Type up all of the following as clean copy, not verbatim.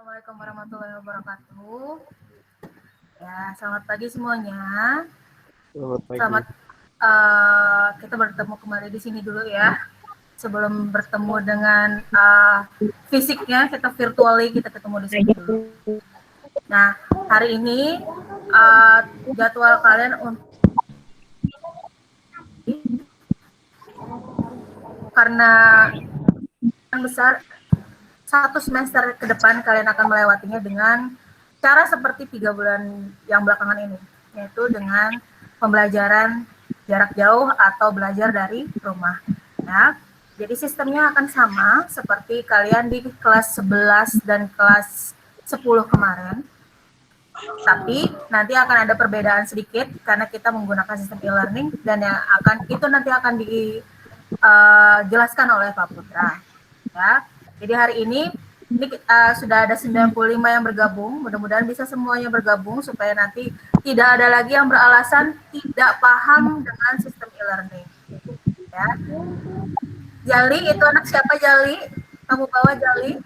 Assalamualaikum warahmatullahi wabarakatuh. Ya, selamat pagi semuanya. Selamat pagi. Selamat kita bertemu kembali di sini dulu ya. Sebelum bertemu dengan fisiknya, kita virtually kita ketemu di sini dulu. Nah, hari ini jadwal kalian untuk karena besar 1 semester ke depan kalian akan melewatinya dengan cara seperti 3 bulan yang belakangan ini, yaitu dengan pembelajaran jarak jauh atau belajar dari rumah. Ya, jadi sistemnya akan sama seperti kalian di kelas 11 dan kelas 10 kemarin, tapi nanti akan ada perbedaan sedikit karena kita menggunakan sistem e-learning dan yang akan itu nanti akan dijelaskan oleh Pak Putra. Ya, jadi hari ini sudah ada 95 yang bergabung, mudah-mudahan bisa semuanya bergabung supaya nanti tidak ada lagi yang beralasan tidak paham dengan sistem e-learning. Ya. Jali, itu anak siapa Jali? Kamu bawa Jali?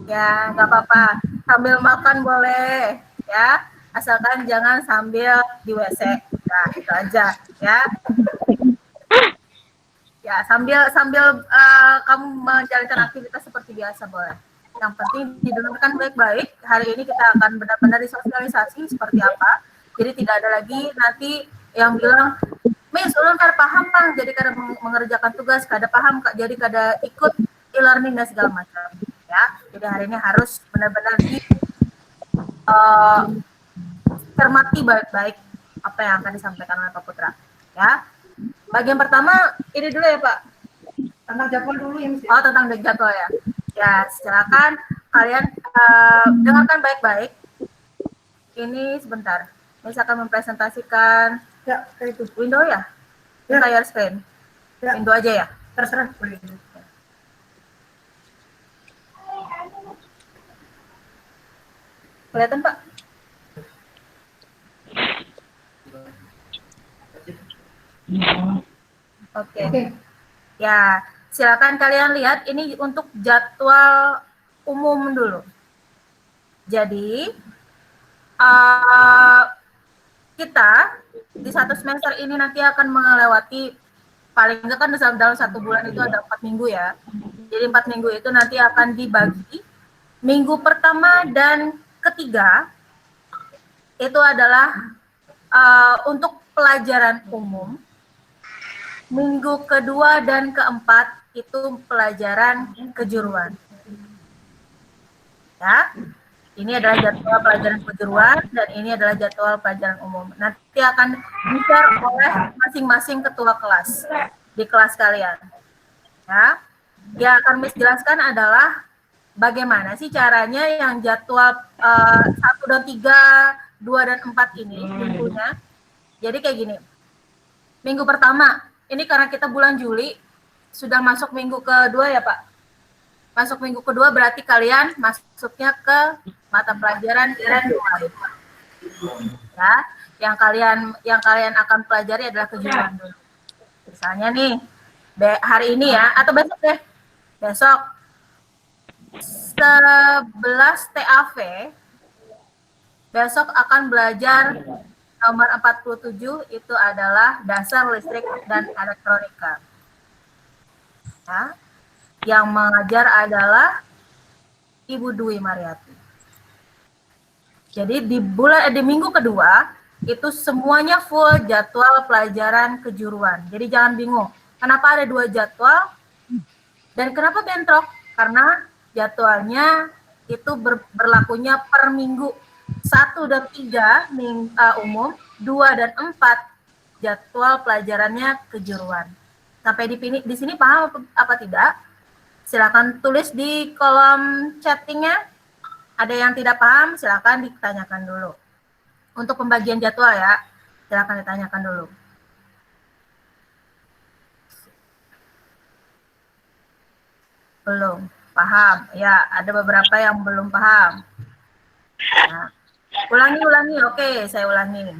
Ya, nggak apa-apa. Sambil makan boleh, ya. Asalkan jangan sambil di WC. Nah, itu aja, ya. Ya, sambil kamu menjalankan aktivitas seperti biasa boleh. Yang penting didengarkan baik-baik. Hari ini kita akan benar-benar disosialisasi seperti apa. Jadi tidak ada lagi nanti yang bilang, Miss, ulun kada paham Bang, jadi kada mengerjakan tugas, kada paham Kak, jadi kada ikut e-learning dan segala macam. Ya, jadi hari ini harus benar-benar cermati baik-baik apa yang akan disampaikan oleh Pak Putra. Ya, bagian pertama ini dulu ya Pak. Tentang jadwal dulu ya, Miss. Oh, tentang jadwal ya. Ya, silakan kalian dengarkan baik-baik. Ini sebentar. Miss akan mempresentasikan Ya, kayak itu. window ya? Entire screen. Ya. Window aja ya? Terserah boleh. Kelihatan Pak? Oke. Ya, silakan kalian lihat ini untuk jadwal umum dulu. Jadi kita di 1 semester ini nanti akan melewati paling enggak kan dalam 1 bulan itu ada 4 minggu ya. Jadi 4 minggu itu nanti akan dibagi. Minggu pertama dan ketiga itu adalah untuk pelajaran umum. Minggu kedua dan keempat itu pelajaran kejuruan. Ya, ini adalah jadwal pelajaran kejuruan dan ini adalah jadwal pelajaran umum. Nanti akan di-share oleh masing-masing ketua kelas di kelas kalian. Ya, yang akan Miss jelaskan adalah bagaimana sih caranya yang jadwal 1 dan 3, 2 dan 4 ini minggunya. Jadi kayak gini. Minggu pertama, ini karena kita bulan Juli, sudah masuk minggu kedua ya Pak? Masuk minggu kedua berarti kalian masuknya ke mata pelajaran kejuruan. Ya, yang kalian akan pelajari adalah kejuruan dulu. Misalnya nih, hari ini ya, atau besok deh. Besok 11 TAV besok akan belajar nomor 47 itu adalah dasar listrik dan elektronika. Ya. Yang mengajar adalah Ibu Dwi Mariati. Jadi di minggu kedua itu semuanya full jadwal pelajaran kejuruan. Jadi jangan bingung. Kenapa ada 2 jadwal? Dan kenapa bentrok? Karena jadwalnya itu berlakunya per minggu. 1 dan 3 umum, 2 dan 4 jadwal pelajarannya kejuruan. Sampai di sini paham apa tidak? Silakan tulis di kolom chattingnya. Ada yang tidak paham, silakan ditanyakan dulu. Untuk pembagian jadwal ya, silakan ditanyakan dulu. Belum paham? Ya, ada beberapa yang belum paham. Nah, ulangi. Oke, saya ulangi.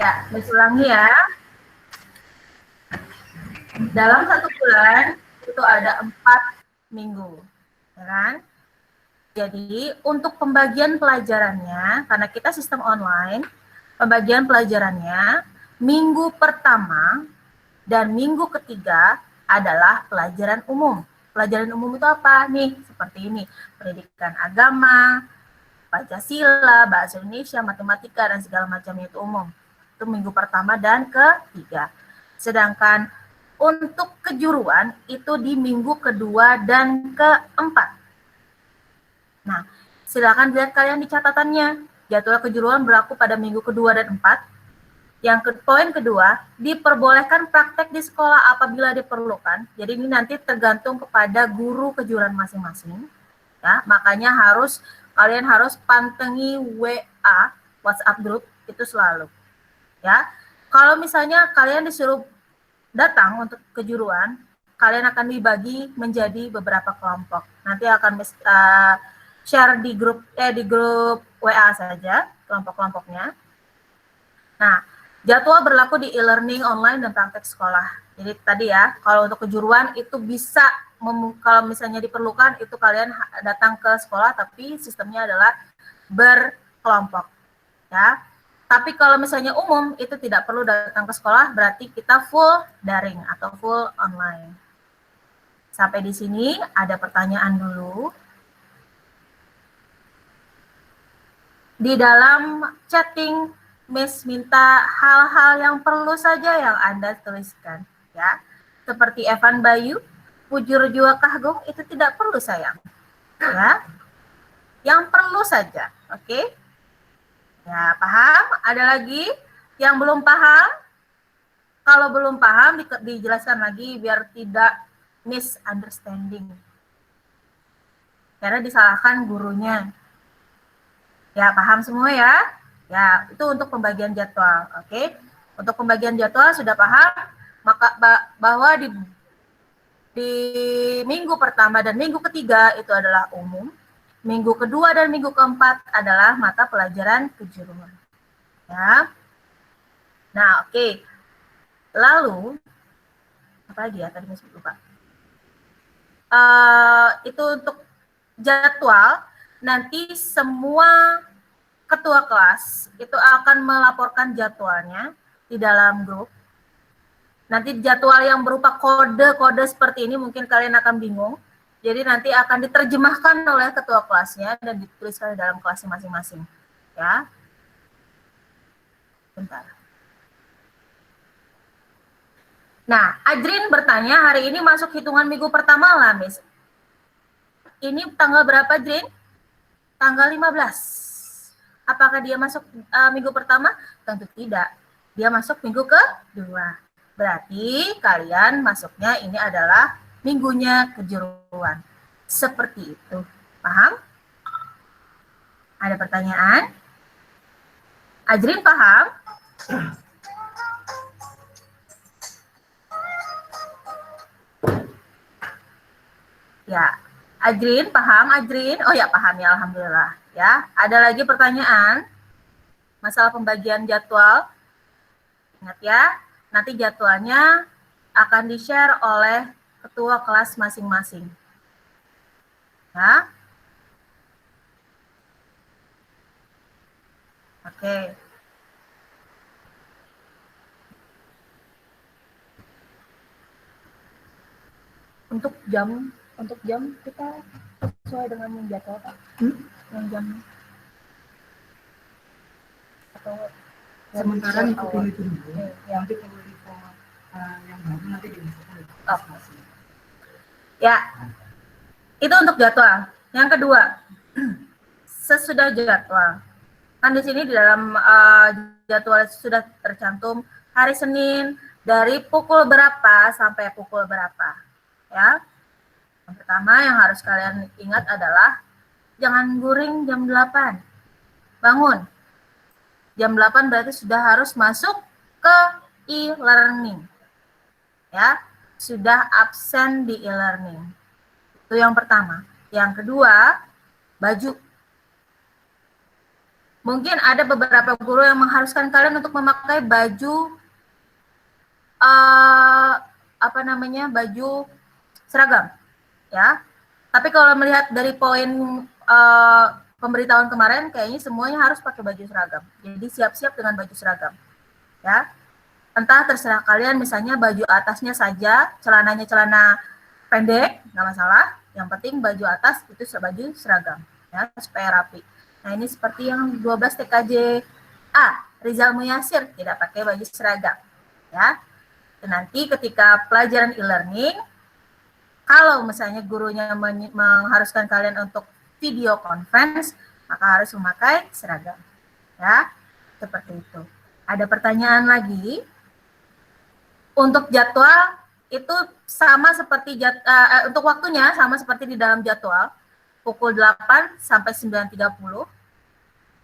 Ya, ulangi ya. Dalam 1 bulan itu ada 4 minggu, ya kan? Jadi untuk pembagian pelajarannya, karena kita sistem online, pembagian pelajarannya minggu pertama dan minggu ketiga adalah pelajaran umum. Pelajaran umum itu apa? Nih, seperti ini. Pendidikan agama, Pancasila, bahasa Indonesia, matematika, dan segala macamnya itu umum. Itu minggu pertama dan ketiga. Sedangkan untuk kejuruan itu di minggu kedua dan keempat. Nah, silakan lihat kalian di catatannya. Jadwal kejuruan berlaku pada minggu kedua dan empat. Poin kedua, diperbolehkan praktek di sekolah apabila diperlukan. Jadi ini nanti tergantung kepada guru kejuruan masing-masing. Ya, makanya kalian harus pantengi WA, WhatsApp group itu selalu. Ya, kalau misalnya kalian disuruh datang untuk kejuruan, kalian akan dibagi menjadi beberapa kelompok. Nanti akan share di grup WA saja kelompok-kelompoknya. Nah, jadwal berlaku di e-learning online dan praktek sekolah. Jadi tadi ya, kalau untuk kejuruan itu bisa kalau misalnya diperlukan itu kalian datang ke sekolah, tapi sistemnya adalah berkelompok. Ya. Tapi kalau misalnya umum itu tidak perlu datang ke sekolah, berarti kita full daring atau full online. Sampai di sini ada pertanyaan dulu. Di dalam chatting, Miss minta hal-hal yang perlu saja yang Anda tuliskan, ya. Seperti Evan Bayu, Pujur Jua Kahgung itu tidak perlu sayang, ya. Yang perlu saja, oke? Ya, paham? Ada lagi yang belum paham? Kalau belum paham dijelaskan lagi biar tidak misunderstanding. Karena disalahkan gurunya. Ya, paham semua ya? Ya, itu untuk pembagian jadwal, oke? Untuk pembagian jadwal sudah paham, maka bahwa di minggu pertama dan minggu ketiga itu adalah umum, minggu kedua dan minggu keempat adalah mata pelajaran kejuruan. Ya. Nah, oke. Lalu, apa lagi ya? Tadi saya lupa. Itu untuk jadwal. Nanti semua ketua kelas itu akan melaporkan jadwalnya di dalam grup. Nanti jadwal yang berupa kode-kode seperti ini mungkin kalian akan bingung. Jadi nanti akan diterjemahkan oleh ketua kelasnya dan dituliskan di dalam kelasnya masing-masing. Ya. Bentar. Nah, Ajrin bertanya, hari ini masuk hitungan minggu pertama lah, Miss. Ini tanggal berapa, Ajrin? Tanggal 15. Apakah dia masuk minggu pertama? Tentu tidak. Dia masuk minggu kedua. Berarti kalian masuknya ini adalah minggunya kejuruan. Seperti itu. Paham? Ada pertanyaan? Ajrin paham? Ya. Ajrin, paham Ajrin? Oh ya, paham ya, alhamdulillah. Ya, ada lagi pertanyaan? Masalah pembagian jadwal. Ingat ya, nanti jadwalnya akan di-share oleh ketua kelas masing-masing. Ya. Oke. Untuk jam kita sesuai dengan yang jadwal, Pak. Yang jam atau Sementara ngikutin itu dulu. yang Nanti kalau info yang baru nanti diinfokan. Ya, itu untuk jadwal. Yang kedua, sesudah jadwal. Kan di sini di dalam jadwal sudah tercantum hari Senin dari pukul berapa sampai pukul berapa. Ya. Yang pertama yang harus kalian ingat adalah jangan guring jam 8. Bangun. Jam 8 berarti sudah harus masuk ke e-learning. Ya, sudah absen di e-learning. Itu yang pertama. Yang kedua, baju. Mungkin ada beberapa guru yang mengharuskan kalian untuk memakai baju baju seragam, ya. Tapi kalau melihat dari poin pemberitahuan kemarin, kayaknya semuanya harus pakai baju seragam. Jadi siap-siap dengan baju seragam, ya. Entah terserah kalian, misalnya baju atasnya saja, celananya celana pendek, nggak masalah. Yang penting baju atas itu baju seragam, ya, supaya rapi. Nah ini seperti yang 12 TKJ A, Rizal Muyasir tidak pakai baju seragam, ya. Dan nanti ketika pelajaran e-learning, kalau misalnya gurunya mengharuskan kalian untuk video conference, maka harus memakai seragam, ya, seperti itu. Ada pertanyaan lagi? Untuk jadwal itu sama seperti untuk waktunya sama seperti di dalam jadwal, pukul 8 sampai 9.30,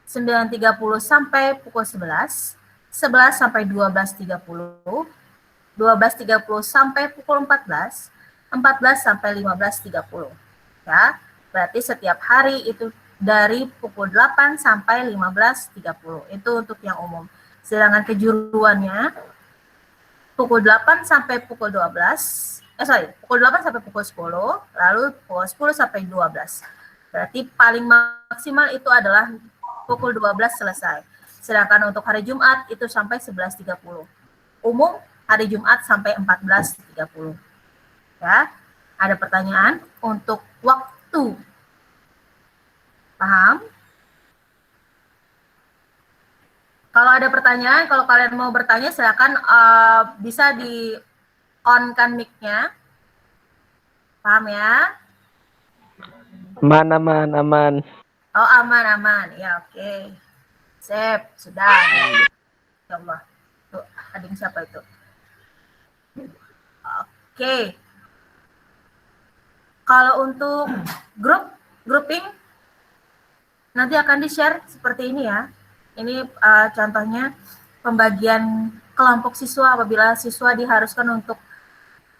9.30 sampai pukul 11, 11 sampai 12.30, 12.30 sampai pukul 14, 14 sampai 15.30. Ya, berarti setiap hari itu dari pukul 8 sampai 15.30. Itu untuk yang umum. Sedangkan kejuruannya pukul 8 sampai pukul 12, pukul 8 sampai pukul 10, lalu pukul 10 sampai 12. Berarti paling maksimal itu adalah pukul 12 selesai. Sedangkan untuk hari Jumat itu sampai 11.30. Umum hari Jumat sampai 14.30. Ya, ada pertanyaan untuk waktu. Paham? Kalau ada pertanyaan, kalau kalian mau bertanya, silakan bisa di on-kan mic-nya. Paham ya? Aman, aman, aman. Oh, aman. Ya, oke. Sip, sudah. Ya Allah. Tuh, ading siapa itu? Oke. Kalau untuk grouping, nanti akan di-share seperti ini ya. Ini contohnya pembagian kelompok siswa apabila siswa diharuskan untuk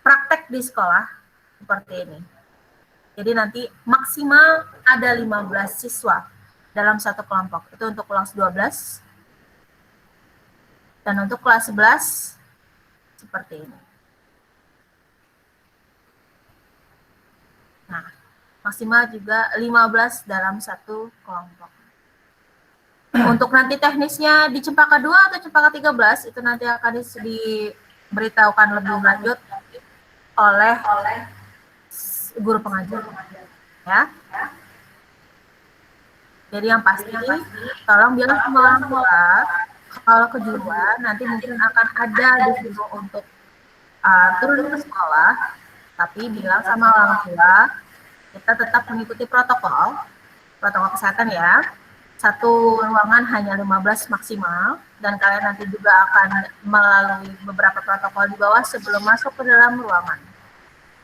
praktek di sekolah seperti ini. Jadi nanti maksimal ada 15 siswa dalam satu kelompok. Itu untuk kelas 12. Dan untuk kelas 11 seperti ini. Nah, maksimal juga 15 dalam satu kelompok. Untuk nanti teknisnya di Cempaka 2 atau Cempaka 13 itu nanti akan diberitahukan lebih lanjut oleh guru pengajar, ya. Jadi yang pasti tolong bilang sama orang tua kalau kejuruan nanti mungkin akan ada disuruh untuk turun ke sekolah, tapi bilang sama orang tua kita tetap mengikuti protokol kesehatan ya. Satu ruangan hanya 15 maksimal, dan kalian nanti juga akan melalui beberapa protokol di bawah sebelum masuk ke dalam ruangan.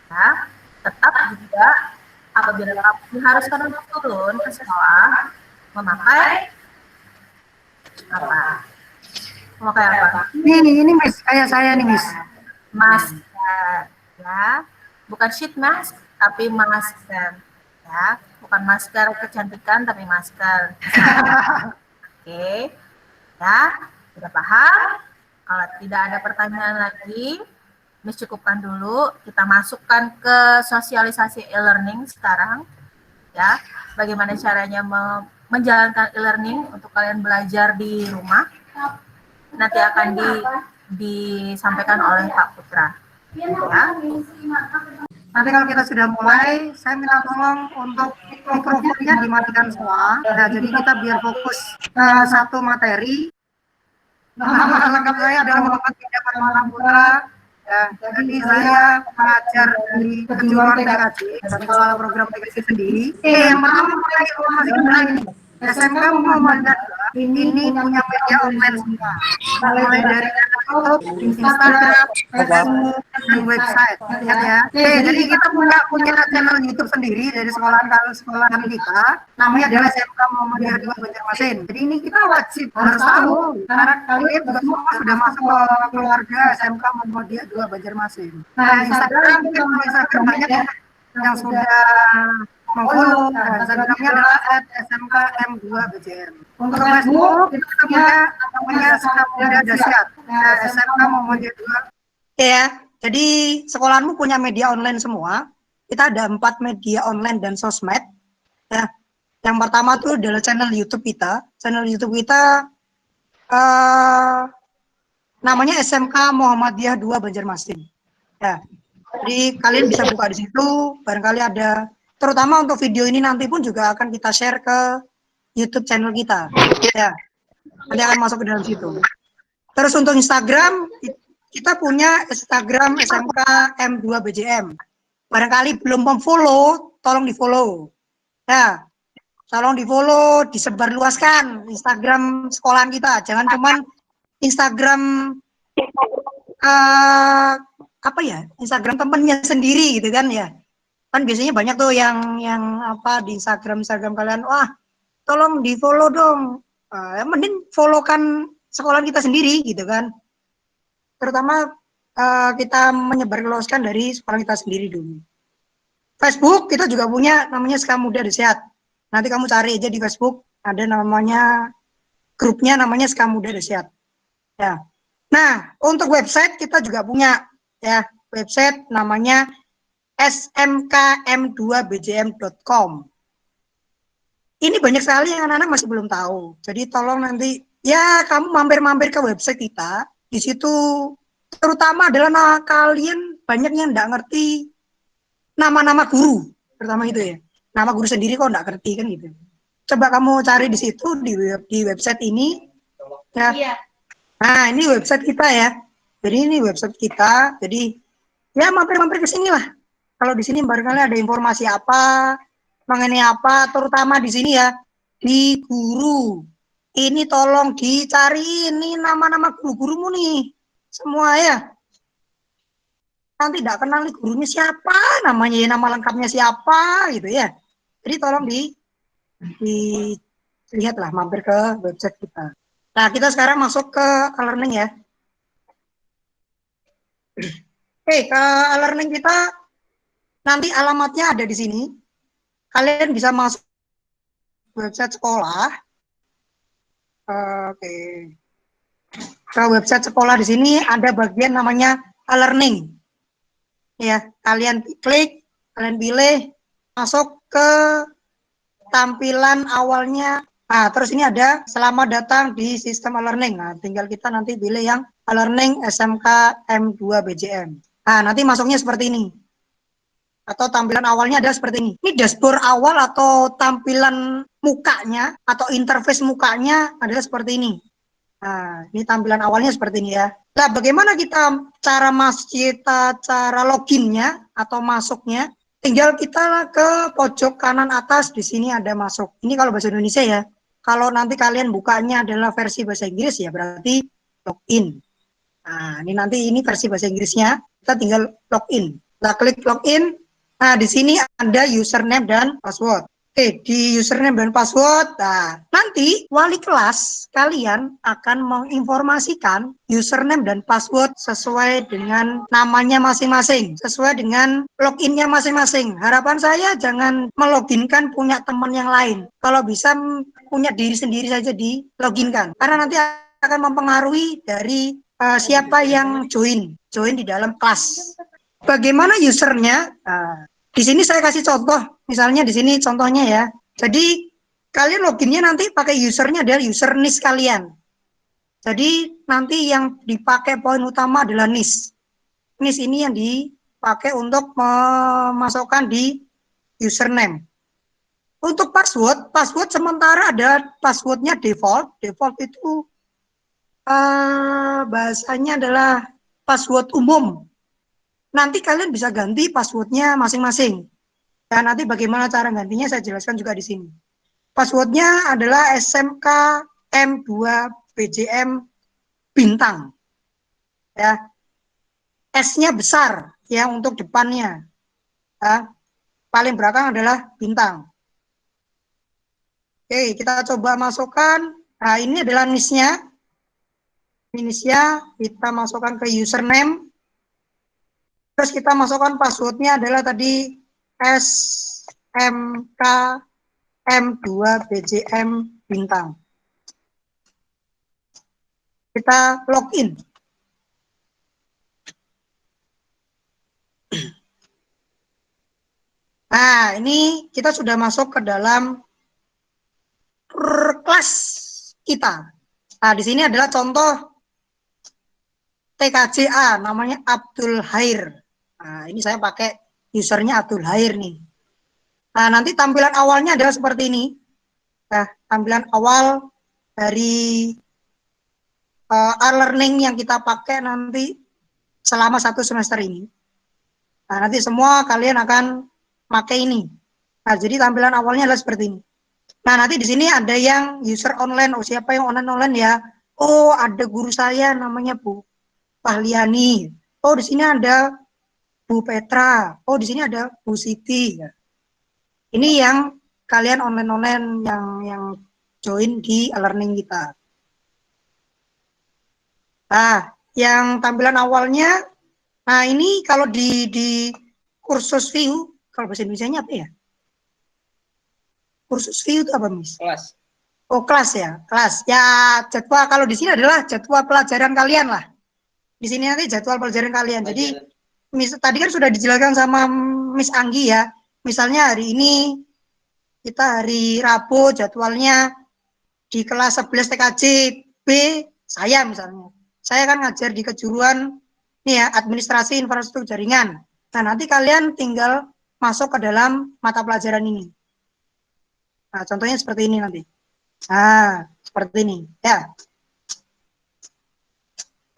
Ya, tetap juga apabila diharuskan untuk turun ke sekolah, memakai apa? Memakai apa? Ini Miss, kayak saya nih Miss. Masker, ya. Bukan sheet mask, tapi masker, ya. Bukan masker kecantikan, tapi masker. Oke, ya, sudah paham? Kalau tidak ada pertanyaan lagi, Miss cukupkan dulu. Kita masukkan ke sosialisasi e-learning sekarang, ya. Bagaimana caranya menjalankan e-learning untuk kalian belajar di rumah? Nanti akan disampaikan oleh Pak Putra. Ya. Nanti kalau kita sudah mulai, saya minta tolong untuk mikrofonnya dimatikan semua. Nah, jadi kita biar fokus ke satu materi. Nama lengkap saya adalah Muhammad Hidayat Malam Putra. Ya, jadi saya pengajar di kejuruan TKJ dan kepala program TKJ sendiri. Yang pertama mulai informasi kenal ini. SMK Muhammadiyah ini punya media online semua, mulai dari YouTube, Instagram, Facebook, dan website. Ya. Jadi kita punya channel YouTube sendiri dari sekolahan kita, namanya adalah SMK Muhammadiyah 2 Banjarmasin. Jadi ini kita wajib harus tahu, karena kalian juga semua sudah masuk ke keluarga SMK Muhammadiyah 2 Banjarmasin. Nah, Instagram mungkin Instagram banyak yang sudah follow, Instagramnya adalah @smkm2 BJM. Untuk Facebook kita punya namanya Sekolah Muda Dahsyat, SMK Muhammadiyah 2. Ya, Jadi sekolahanmu punya media online semua. Kita ada 4 media online dan sosmed. Ya. Yang pertama tuh adalah channel YouTube kita. Channel YouTube kita namanya SMK Muhammadiyah 2 Banjarmasin. Ya. Jadi kalian bisa buka di situ, barangkali ada, terutama untuk video ini nanti pun juga akan kita share ke YouTube channel kita. Ya, nanti akan masuk ke dalam situ. Terus untuk Instagram, kita punya Instagram SMK M2 BJM. Barangkali belum memfollow, tolong di-follow. Ya, tolong di-follow, disebarluaskan Instagram sekolahan kita. Jangan cuman Instagram apa ya, Instagram temennya sendiri gitu kan ya. Kan biasanya banyak tuh yang apa di Instagram kalian, wah tolong di-follow dong. Mending follow-kan sekolahan kita sendiri gitu kan. Terutama kita menyebarluaskan dari sekolah kita sendiri dulu. Facebook kita juga punya namanya Ska Muda Desehat. Nanti kamu cari aja di Facebook, ada namanya grupnya namanya Ska Muda Desehat. Ya. Nah, untuk website kita juga punya ya, website namanya smkm2bjm.com. Ini banyak sekali yang anak-anak masih belum tahu. Jadi tolong nanti ya kamu mampir-mampir ke website kita. Di situ terutama adalah kalian banyak yang enggak ngerti nama-nama guru, pertama itu ya. Nama guru sendiri kok enggak ngerti kan gitu. Coba kamu cari di situ di website ini ya. Iya. Nah, ini website kita ya. Jadi ini website kita. Jadi ya mampir-mampir ke sini lah. Kalau di sini barangkali ada informasi apa, mengenai apa, terutama di sini ya, di guru. Ini tolong dicari ini nama-nama guru-gurumu nih. Semua ya. Nanti tidak kenal nih gurunya siapa, namanya ya, nama lengkapnya siapa gitu ya. Jadi tolong dilihatlah, mampir ke website kita. Nah, kita sekarang masuk ke e-learning ya. Oke, ke e-learning kita nanti alamatnya ada di sini. Kalian bisa masuk website sekolah. Oke. Ke website sekolah di sini ada bagian namanya e-learning. Ya, kalian klik, kalian pilih, masuk ke tampilan awalnya. Nah, terus ini ada selamat datang di sistem e-learning. Nah, tinggal kita nanti pilih yang e-learning SMK M2 BJM. Nah, nanti masuknya seperti ini. Atau tampilan awalnya ada seperti ini. Ini dashboard awal atau tampilan mukanya atau interface mukanya adalah seperti ini. Nah, ini tampilan awalnya seperti ini ya. Nah, bagaimana cara loginnya atau masuknya? Tinggal kita ke pojok kanan atas, di sini ada masuk. Ini kalau bahasa Indonesia ya. Kalau nanti kalian bukanya adalah versi bahasa Inggris ya berarti login. Nah, ini versi bahasa Inggrisnya. Kita tinggal login. Kita klik login. Nah, di sini ada username dan password. Oke, di username dan password, nah, nanti wali kelas kalian akan menginformasikan username dan password sesuai dengan namanya masing-masing, sesuai dengan loginnya masing-masing. Harapan saya jangan meloginkan punya teman yang lain. Kalau bisa punya diri sendiri saja di loginkan, karena nanti akan mempengaruhi dari siapa yang join di dalam kelas. Bagaimana usernya? Di sini saya kasih contoh, misalnya di sini contohnya ya. Jadi kalian loginnya nanti pakai usernya adalah user NIS kalian. Jadi nanti yang dipakai poin utama adalah NIS. NIS ini yang dipakai untuk memasukkan di username. Untuk password sementara ada passwordnya default. Default itu bahasanya adalah password umum. Nanti kalian bisa ganti passwordnya masing-masing. Dan nanti bagaimana cara gantinya saya jelaskan juga di sini. Passwordnya adalah SMK M2 BJM bintang. Ya. S-nya besar ya untuk depannya. Ya. Paling belakang adalah bintang. Oke, kita coba masukkan. Nah, ini adalah NIS-nya. NIS-nya kita masukkan ke username. Terus kita masukkan passwordnya adalah tadi SMK M2 BJM bintang. Kita login. Nah, ini kita sudah masuk ke dalam kelas kita. Nah, di sini adalah contoh TKJA, namanya Abdul Hair. Nah, ini saya pakai usernya Abdul Hair nih. Nah, nanti tampilan awalnya adalah seperti ini. Nah, tampilan awal dari e-learning yang kita pakai nanti selama 1 semester ini. Nah, nanti semua kalian akan pakai ini. Nah, jadi tampilan awalnya adalah seperti ini. Nah, nanti di sini ada yang user online. Oh, siapa yang online ya? Oh, ada guru saya namanya Bu Pahliani. Oh, di sini ada Bu Petra. Oh, di sini ada Bu Siti. Ini yang kalian online-online yang join di e-learning kita. Nah, yang tampilan awalnya, nah ini kalau di kursus view, kalau bahasa Indonesia-nya apa ya? Kursus view itu apa, Miss? Kelas. Oh, kelas ya, kelas. Ya, jadwal kalau di sini adalah jadwal pelajaran kalian lah. Di sini nanti jadwal pelajaran kalian. Jadi, tadi kan sudah dijelaskan sama Miss Anggi ya. Misalnya hari ini kita hari Rabu jadwalnya di kelas 11 TKJ B, saya misalnya. Saya kan ngajar di kejuruan nih ya, administrasi infrastruktur jaringan. Nah, nanti kalian tinggal masuk ke dalam mata pelajaran ini. Nah, contohnya seperti ini nanti. Nah, seperti ini ya.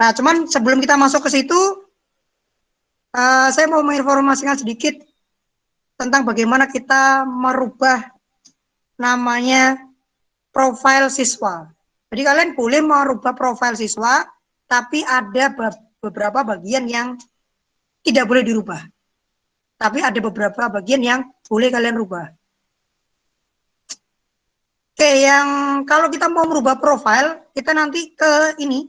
Nah, cuman sebelum kita masuk ke situ, saya mau menginformasikan sedikit tentang bagaimana kita merubah namanya profil siswa. Jadi kalian boleh merubah profil siswa, tapi ada beberapa bagian yang tidak boleh dirubah. Tapi ada beberapa bagian yang boleh kalian rubah. Oke, yang kalau kita mau merubah profil, kita nanti ke ini,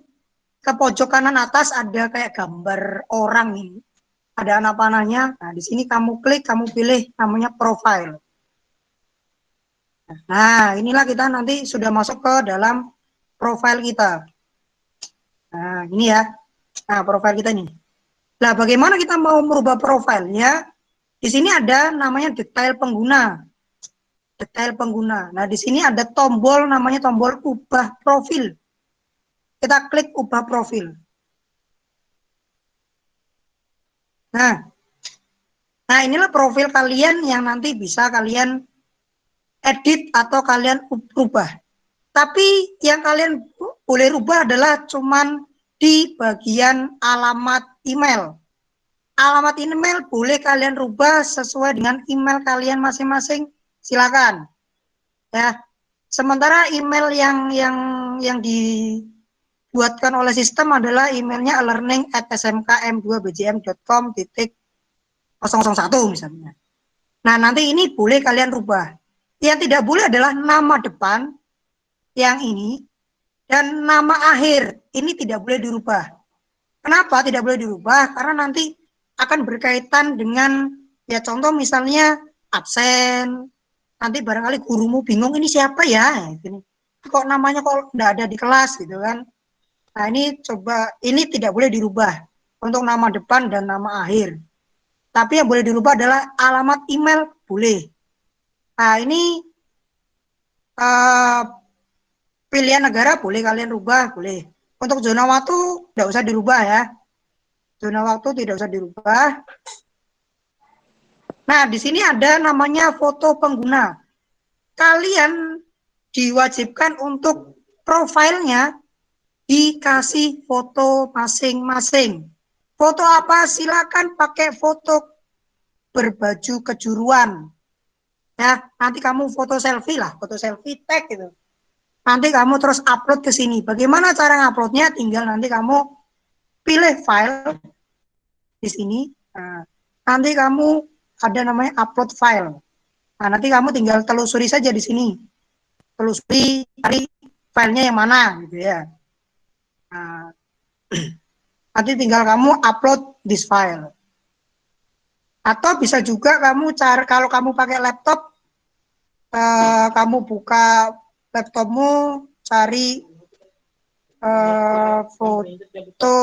ke pojok kanan atas ada kayak gambar orang ini. Ada anak panahnya. Nah, di sini kamu klik, kamu pilih namanya profil. Nah, inilah kita nanti sudah masuk ke dalam profil kita. Nah, ini ya. Nah, profil kita nih. Nah, bagaimana kita mau merubah profilnya? Di sini ada namanya detail pengguna. Detail pengguna. Nah, di sini ada tombol namanya tombol ubah profil. Kita klik ubah profil. Nah, inilah profil kalian yang nanti bisa kalian edit atau kalian ubah. Tapi yang kalian boleh rubah adalah cuman di bagian alamat email. Alamat email boleh kalian rubah sesuai dengan email kalian masing-masing. Silakan. Ya. Sementara email yang dibuatkan oleh sistem adalah emailnya learning@smkm2bjm.com.001 misalnya. Nah, nanti ini boleh kalian rubah. Yang tidak boleh adalah nama depan yang ini dan nama akhir. Ini tidak boleh dirubah. Kenapa tidak boleh dirubah? Karena nanti akan berkaitan dengan, ya contoh misalnya absen, nanti barangkali gurumu bingung ini siapa ya, gini. Kok namanya kok tidak ada di kelas gitu kan. Nah, ini coba, ini tidak boleh dirubah untuk nama depan dan nama akhir. Tapi yang boleh dirubah adalah alamat email, boleh. Nah, ini pilihan negara boleh kalian rubah, boleh. Untuk zona waktu tidak usah dirubah ya. Zona waktu tidak usah dirubah. Nah, di sini ada namanya foto pengguna. Kalian diwajibkan untuk profilnya dikasih foto masing-masing. Foto apa? Silakan pakai foto berbaju kejuruan. Ya, nanti kamu foto selfie lah, foto selfie tag gitu. Nanti kamu terus upload ke sini. Bagaimana cara nguploadnya? Tinggal nanti kamu pilih file di sini. Nah, nanti kamu ada namanya upload file. Nah, nanti kamu tinggal telusuri saja di sini. Telusuri cari filenya yang mana gitu ya. Nah, nanti tinggal kamu upload this file. Atau bisa juga kamu cari, kalau kamu pakai laptop, kamu buka laptopmu, cari foto,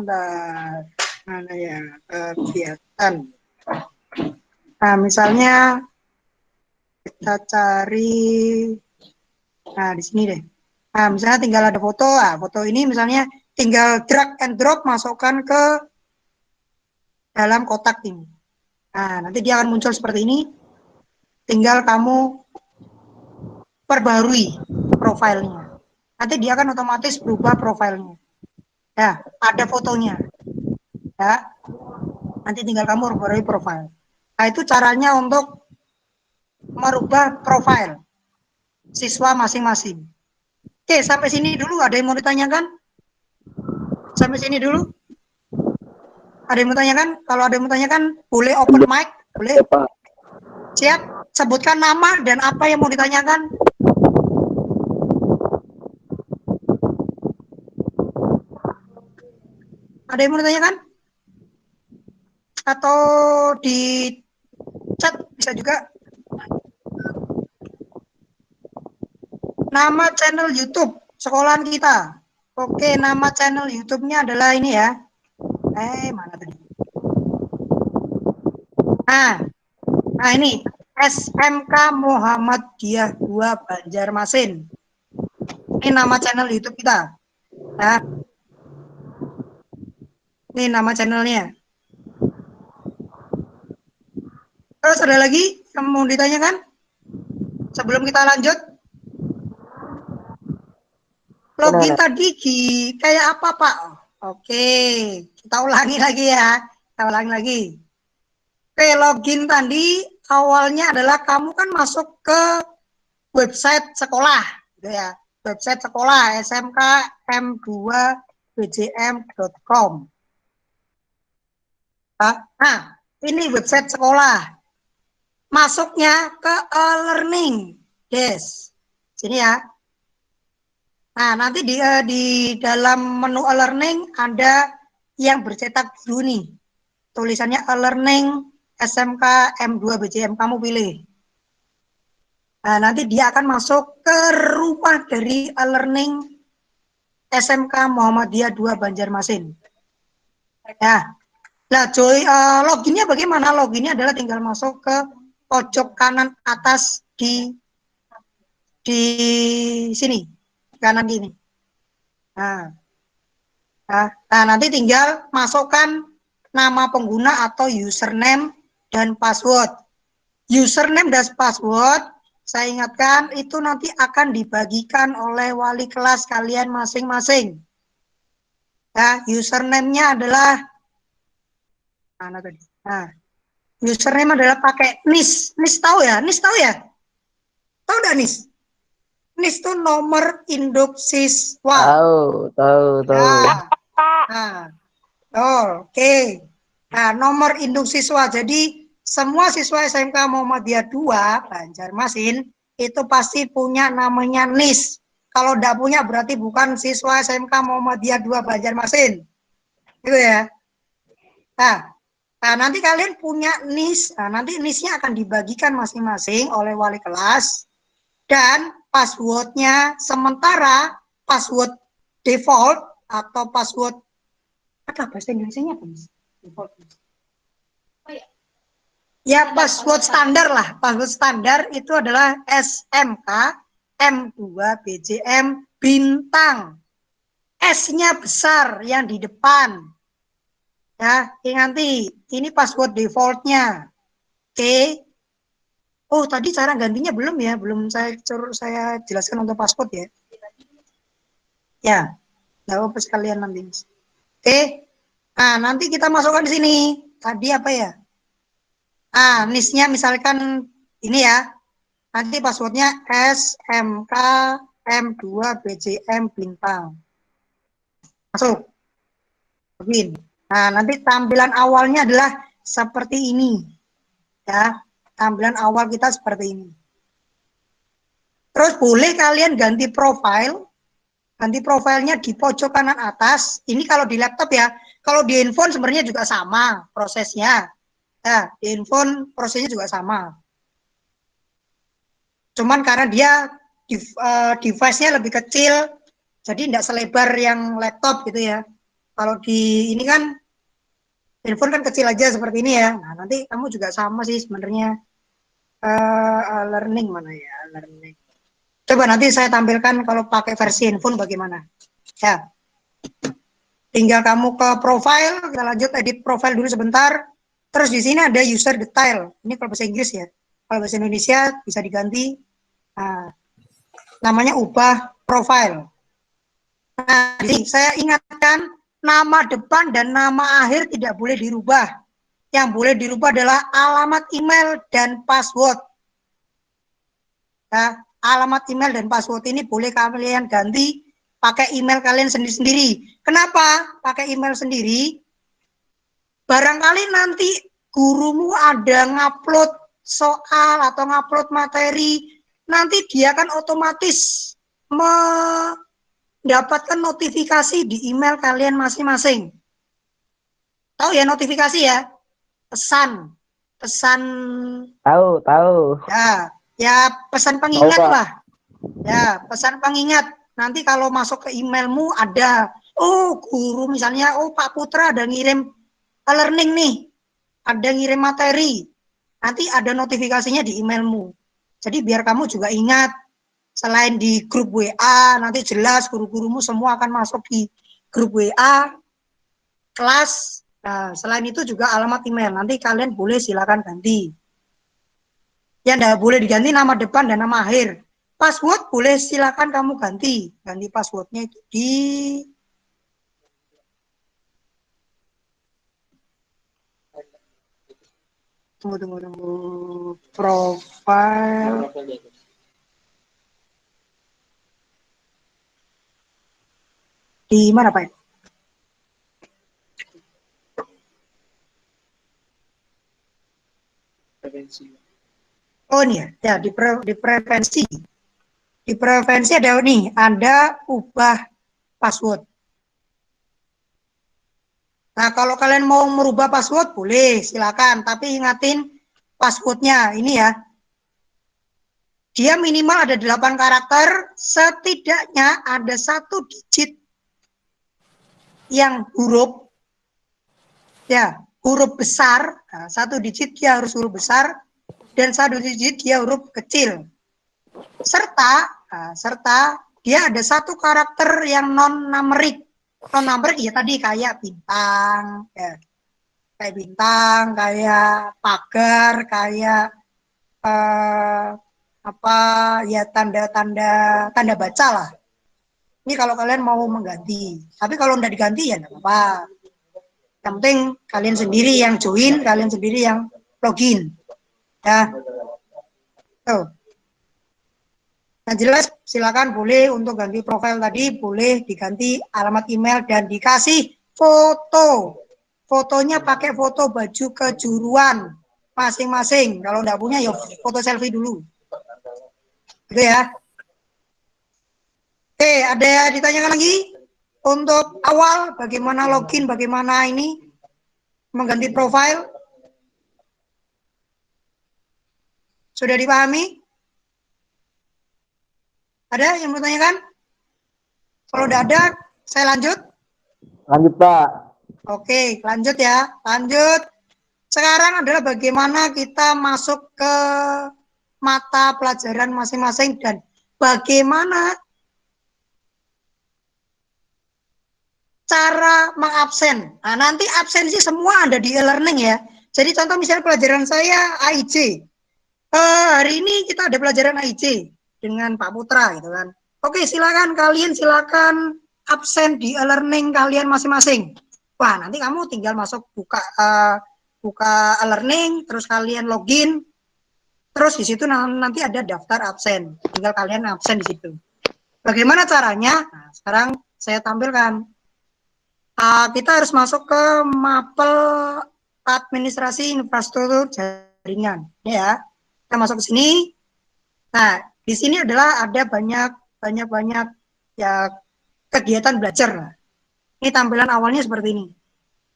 bentar, mana ya, kegiatan. Nah, misalnya kita cari, nah di sini deh. Nah, misalnya tinggal ada foto, nah, foto ini misalnya tinggal drag and drop masukkan ke dalam kotak ini. Nah, nanti dia akan muncul seperti ini. Tinggal kamu perbarui profilnya. Nanti dia akan otomatis berubah profilnya. Ya, ada fotonya. Ya, nanti tinggal kamu perbarui profil. Nah, itu caranya untuk merubah profil siswa masing-masing. Oke, sampai sini dulu. Ada yang mau ditanyakan? Sampai sini dulu. Ada yang mau tanyakan? Kalau ada yang mau tanyakan, boleh open mic, boleh. Ya, Pak. Siap. Sebutkan nama dan apa yang mau ditanyakan. Ada yang mau ditanyakan? Atau di chat bisa juga. Nama channel YouTube sekolahan kita. Oke, nama channel YouTube-nya adalah ini ya. Mana tadi? Nah ini SMK Muhammadiyah 2 Banjarmasin. Ini nama channel YouTube kita. Nah, ini nama channelnya. Terus ada lagi yang mau ditanyakan? Sebelum kita lanjut. Login tadi kayak apa, Pak? Oke, kita ulangi lagi ya. Kita ulangi lagi. Oke, login tadi awalnya adalah kamu kan masuk ke website sekolah, gitu ya. Website sekolah smkm2bjm.com. Nah, ini website sekolah. Masuknya ke e-learning desk. Sini ya. Nah, nanti di dalam menu e-learning ada yang bercetak biru nih. Tulisannya e-learning SMK M2 BJM, kamu pilih. Nah, nanti dia akan masuk ke rumah dari e-learning SMK Muhammadiyah 2 Banjarmasin. Ya. Nah, loginnya bagaimana? Loginnya adalah tinggal masuk ke pojok kanan atas di sini. Kanan gini. Nah, nanti tinggal masukkan nama pengguna atau username dan password. Username dan password, saya ingatkan, itu nanti akan dibagikan oleh wali kelas kalian masing-masing. Ya, username-nya adalah username adalah pakai NIS. NIS tahu ya? NIS tahu ya? Tahu nggak NIS? NIS itu nomor induk siswa. Tahu. Ya. Oke. Nah, nomor induk siswa. Jadi semua siswa SMK Muhammadiyah 2 Banjarmasin itu pasti punya namanya NIS. Kalau tidak punya berarti bukan siswa SMK Muhammadiyah 2 Banjarmasin. Gitu ya. Nah, nanti kalian punya NIS. Nah, nanti NIS-nya akan dibagikan masing-masing oleh wali kelas. Dan passwordnya sementara password default atau password apa bahasa Indonesia-nya apa? Default. Ya, password standar lah. Password standar itu adalah SMK M2 BJM bintang. S-nya besar yang di depan. Ya, nanti ini password defaultnya. Oke. Oh, tadi cara gantinya belum ya? Belum saya jelaskan untuk password ya. Ya, nggak apa-apa sekalian nanti. Oke. Nah, nanti kita masukkan di sini. Tadi apa ya? NIS-nya misalkan ini ya. Nanti passwordnya SMK M2 BJM bintang. Masuk. Login. Nah, nanti tampilan awalnya adalah seperti ini. Ya, tampilan awal kita seperti ini. Terus boleh kalian ganti profil. Ganti profilnya di pojok kanan atas. Ini kalau di laptop ya. Kalau di handphone sebenarnya juga sama prosesnya. Ya, di handphone prosesnya juga sama. Cuman karena dia device-nya lebih kecil, jadi tidak selebar yang laptop gitu ya. Kalau di ini kan Handphone kan kecil aja seperti ini ya. Nah, nanti kamu juga sama sih sebenarnya. Learning mana ya? Learning. Coba nanti saya tampilkan kalau pakai versi handphone bagaimana. Ya, tinggal kamu ke profile, kita lanjut edit profile dulu sebentar. Terus di sini ada user detail. Ini kalau bahasa Inggris ya. Kalau bahasa Indonesia bisa diganti. Nah, namanya ubah profile. Nah, jadi saya ingatkan nama depan dan nama akhir tidak boleh dirubah. Yang boleh dirubah adalah alamat email dan password. Nah, alamat email dan password ini boleh kalian ganti pakai email kalian sendiri-sendiri. Kenapa pakai email sendiri? Barangkali nanti gurumu ada ngupload soal atau ngupload materi, nanti dia akan otomatis mendapatkan notifikasi di email kalian masing-masing. Tahu ya notifikasi ya? Pesan Tahu, tahu. ya pesan pengingat lah. Ya, pesan pengingat. Nanti kalau masuk ke emailmu ada, oh guru misalnya, oh Pak Putra ada ngirim learning nih, ada ngirim materi. Nanti ada notifikasinya di emailmu. Jadi biar kamu juga ingat, selain di grup WA, nanti jelas guru-gurumu semua akan masuk di grup WA, kelas. Nah, selain itu juga alamat email. Nanti kalian boleh silakan ganti. Yang tidak boleh diganti nama depan dan nama akhir. Password boleh silakan kamu ganti. Ganti passwordnya itu di tunggu. Profile. Di mana Pak? Oh ini ya, di preferensi. Di preferensi ada nih, ada ubah password. Nah, kalau kalian mau merubah password boleh, silakan. Tapi ingatin passwordnya ini ya. Dia minimal ada 8 karakter, setidaknya ada 1 digit yang huruf, ya huruf besar. Nah, 1 digit dia harus huruf besar, dan 1 digit dia huruf kecil. Serta dia ada 1 karakter yang non-numerik. Non-numerik ya tadi kayak bintang, ya. Kayak bintang, kayak pagar, kayak apa ya tanda baca lah. Ini kalau kalian mau mengganti. Tapi kalau udah diganti ya enggak apa-apa. Yang penting kalian sendiri yang join, kalian sendiri yang login. Ya. Tuh. Nah, jelas silakan boleh untuk ganti profil tadi, boleh diganti alamat email dan dikasih foto. Fotonya pakai foto baju kejuruan masing-masing. Kalau enggak punya ya foto selfie dulu. Gitu ya. Oke, ada ditanyakan lagi? Untuk awal bagaimana login, bagaimana ini mengganti profil? Sudah dipahami? Ada yang mau tanyakan? Kalau udah ada, saya lanjut. Lanjut, Pak. Oke, lanjut ya. Lanjut. Sekarang adalah bagaimana kita masuk ke mata pelajaran masing-masing dan bagaimana cara mengabsen. Nah, nanti absensi semua ada di e-learning ya. Jadi contoh misalnya pelajaran saya AIJ. Hari ini kita ada pelajaran AIJ dengan Pak Putra gitu kan. Oke, silakan absen di e-learning kalian masing-masing. Wah, nanti kamu tinggal masuk buka e-learning, terus kalian login, terus di situ nanti ada daftar absen. Tinggal kalian absen di situ. Bagaimana caranya? Nah, sekarang saya tampilkan. Kita harus masuk ke mapel administrasi infrastruktur jaringan, ya. Kita masuk ke sini. Nah, di sini adalah ada banyak ya kegiatan belajar. Ini tampilan awalnya seperti ini.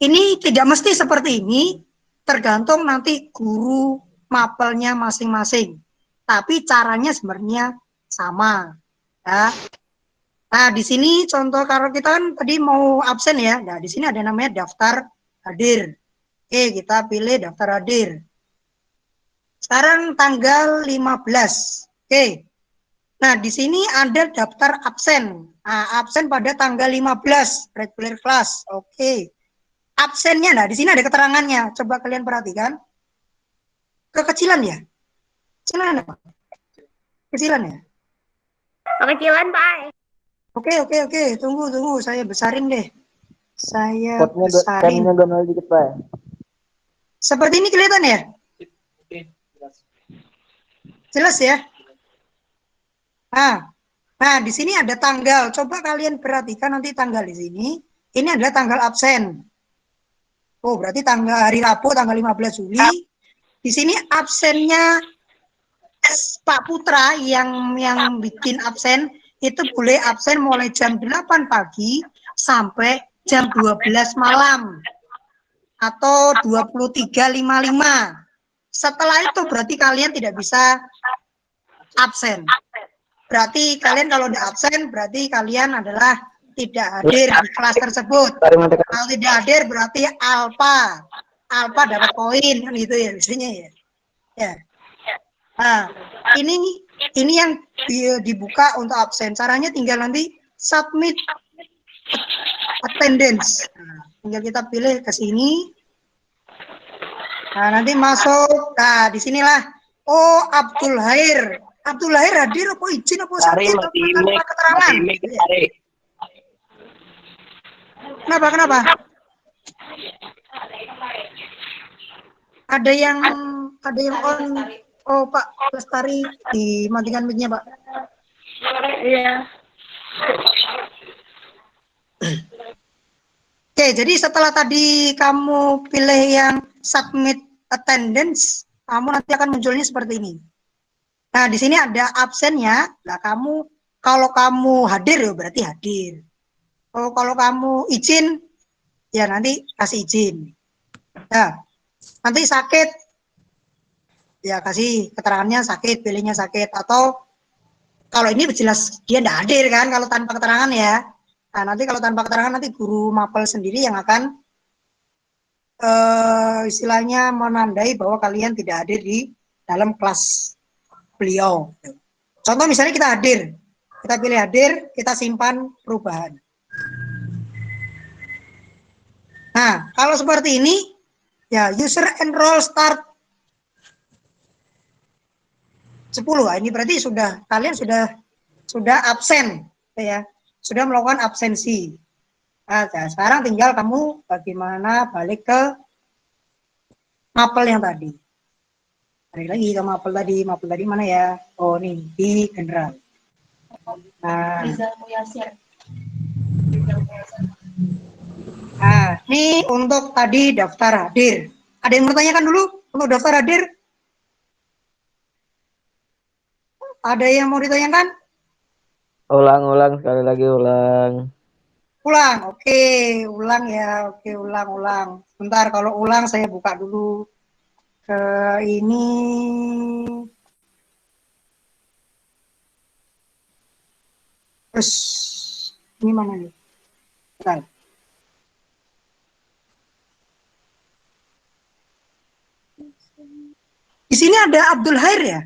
Ini tidak mesti seperti ini, tergantung nanti guru mapelnya masing-masing. Tapi caranya sebenarnya sama, ya. Nah, di sini contoh kalau kita kan tadi mau absen ya. Nah, di sini ada namanya daftar hadir. Oke, kita pilih daftar hadir. Sekarang tanggal 15. Oke. Nah, di sini ada daftar absen. Nah, absen pada tanggal 15, regular class. Oke. Absennya, nah di sini ada keterangannya. Coba kalian perhatikan. Kekecilan ya? Kecilan apa? Kecilan ya? Kekecilan, Pak. Oke. Tunggu. Saya besarin deh. Saya Spotnya besarin. time-nya gonol dikit, Pak. Seperti ini kelihatan ya? Jelas ya? Nah, di sini ada tanggal. Coba kalian perhatikan nanti tanggal di sini. Ini adalah tanggal absen. Oh, berarti tanggal hari Rabu tanggal 15 Juli. Di sini absennya Pak Putra yang bikin absen itu boleh absen mulai jam 8 pagi sampai jam 12 malam atau 23.55. Setelah itu berarti kalian tidak bisa absen. Berarti kalian kalau udah absen berarti kalian adalah tidak hadir di kelas tersebut. Kalau tidak hadir berarti alfa dapat poin kan gitu ya biasanya ya. Ya. Nah, ini yang dibuka untuk absen. Caranya tinggal nanti submit attendance. Nah, tinggal kita pilih ke sini. Nah, nanti masuk. Nah, disinilah. Oh, Abdul Hair. Abdul Hair hadir apa izin apa sakit apa tanpa keterangan? Kenapa? Ada yang on. Oh, Pak Lestari dimatikan mic-nya, Pak. Iya. Oke, jadi setelah tadi kamu pilih yang submit attendance, kamu nanti akan munculnya seperti ini. Nah, di sini ada absennya. Nah, kalau kamu hadir ya berarti hadir. Kalau kamu izin, ya nanti kasih izin. Nah, nanti sakit, ya kasih keterangannya sakit, pilihnya sakit. Atau kalau ini jelas dia tidak hadir kan, kalau tanpa keterangan ya. Nah, nanti kalau tanpa keterangan nanti guru mapel sendiri yang akan istilahnya menandai bahwa kalian tidak hadir di dalam kelas beliau. Contoh misalnya kita hadir, kita pilih hadir, kita simpan perubahan. Nah, kalau seperti ini, ya user enroll start 10. Nah, ini berarti kalian sudah absen, ya, sudah melakukan absensi. Nah, sekarang tinggal kamu bagaimana balik ke mapel yang tadi. Balik lagi ke mapel tadi mana ya? Oh, ini di general. Nah, ini untuk tadi daftar hadir. Ada yang mau tanyakan dulu untuk daftar hadir? Ada yang mau ditanyakan? Ulang sekali lagi ulang. Ulang, oke, ulang ya, oke, ulang. Bentar, kalau ulang saya buka dulu ke ini. Terus, ini mana nih? Bentar. Di sini ada Abdul Hair ya?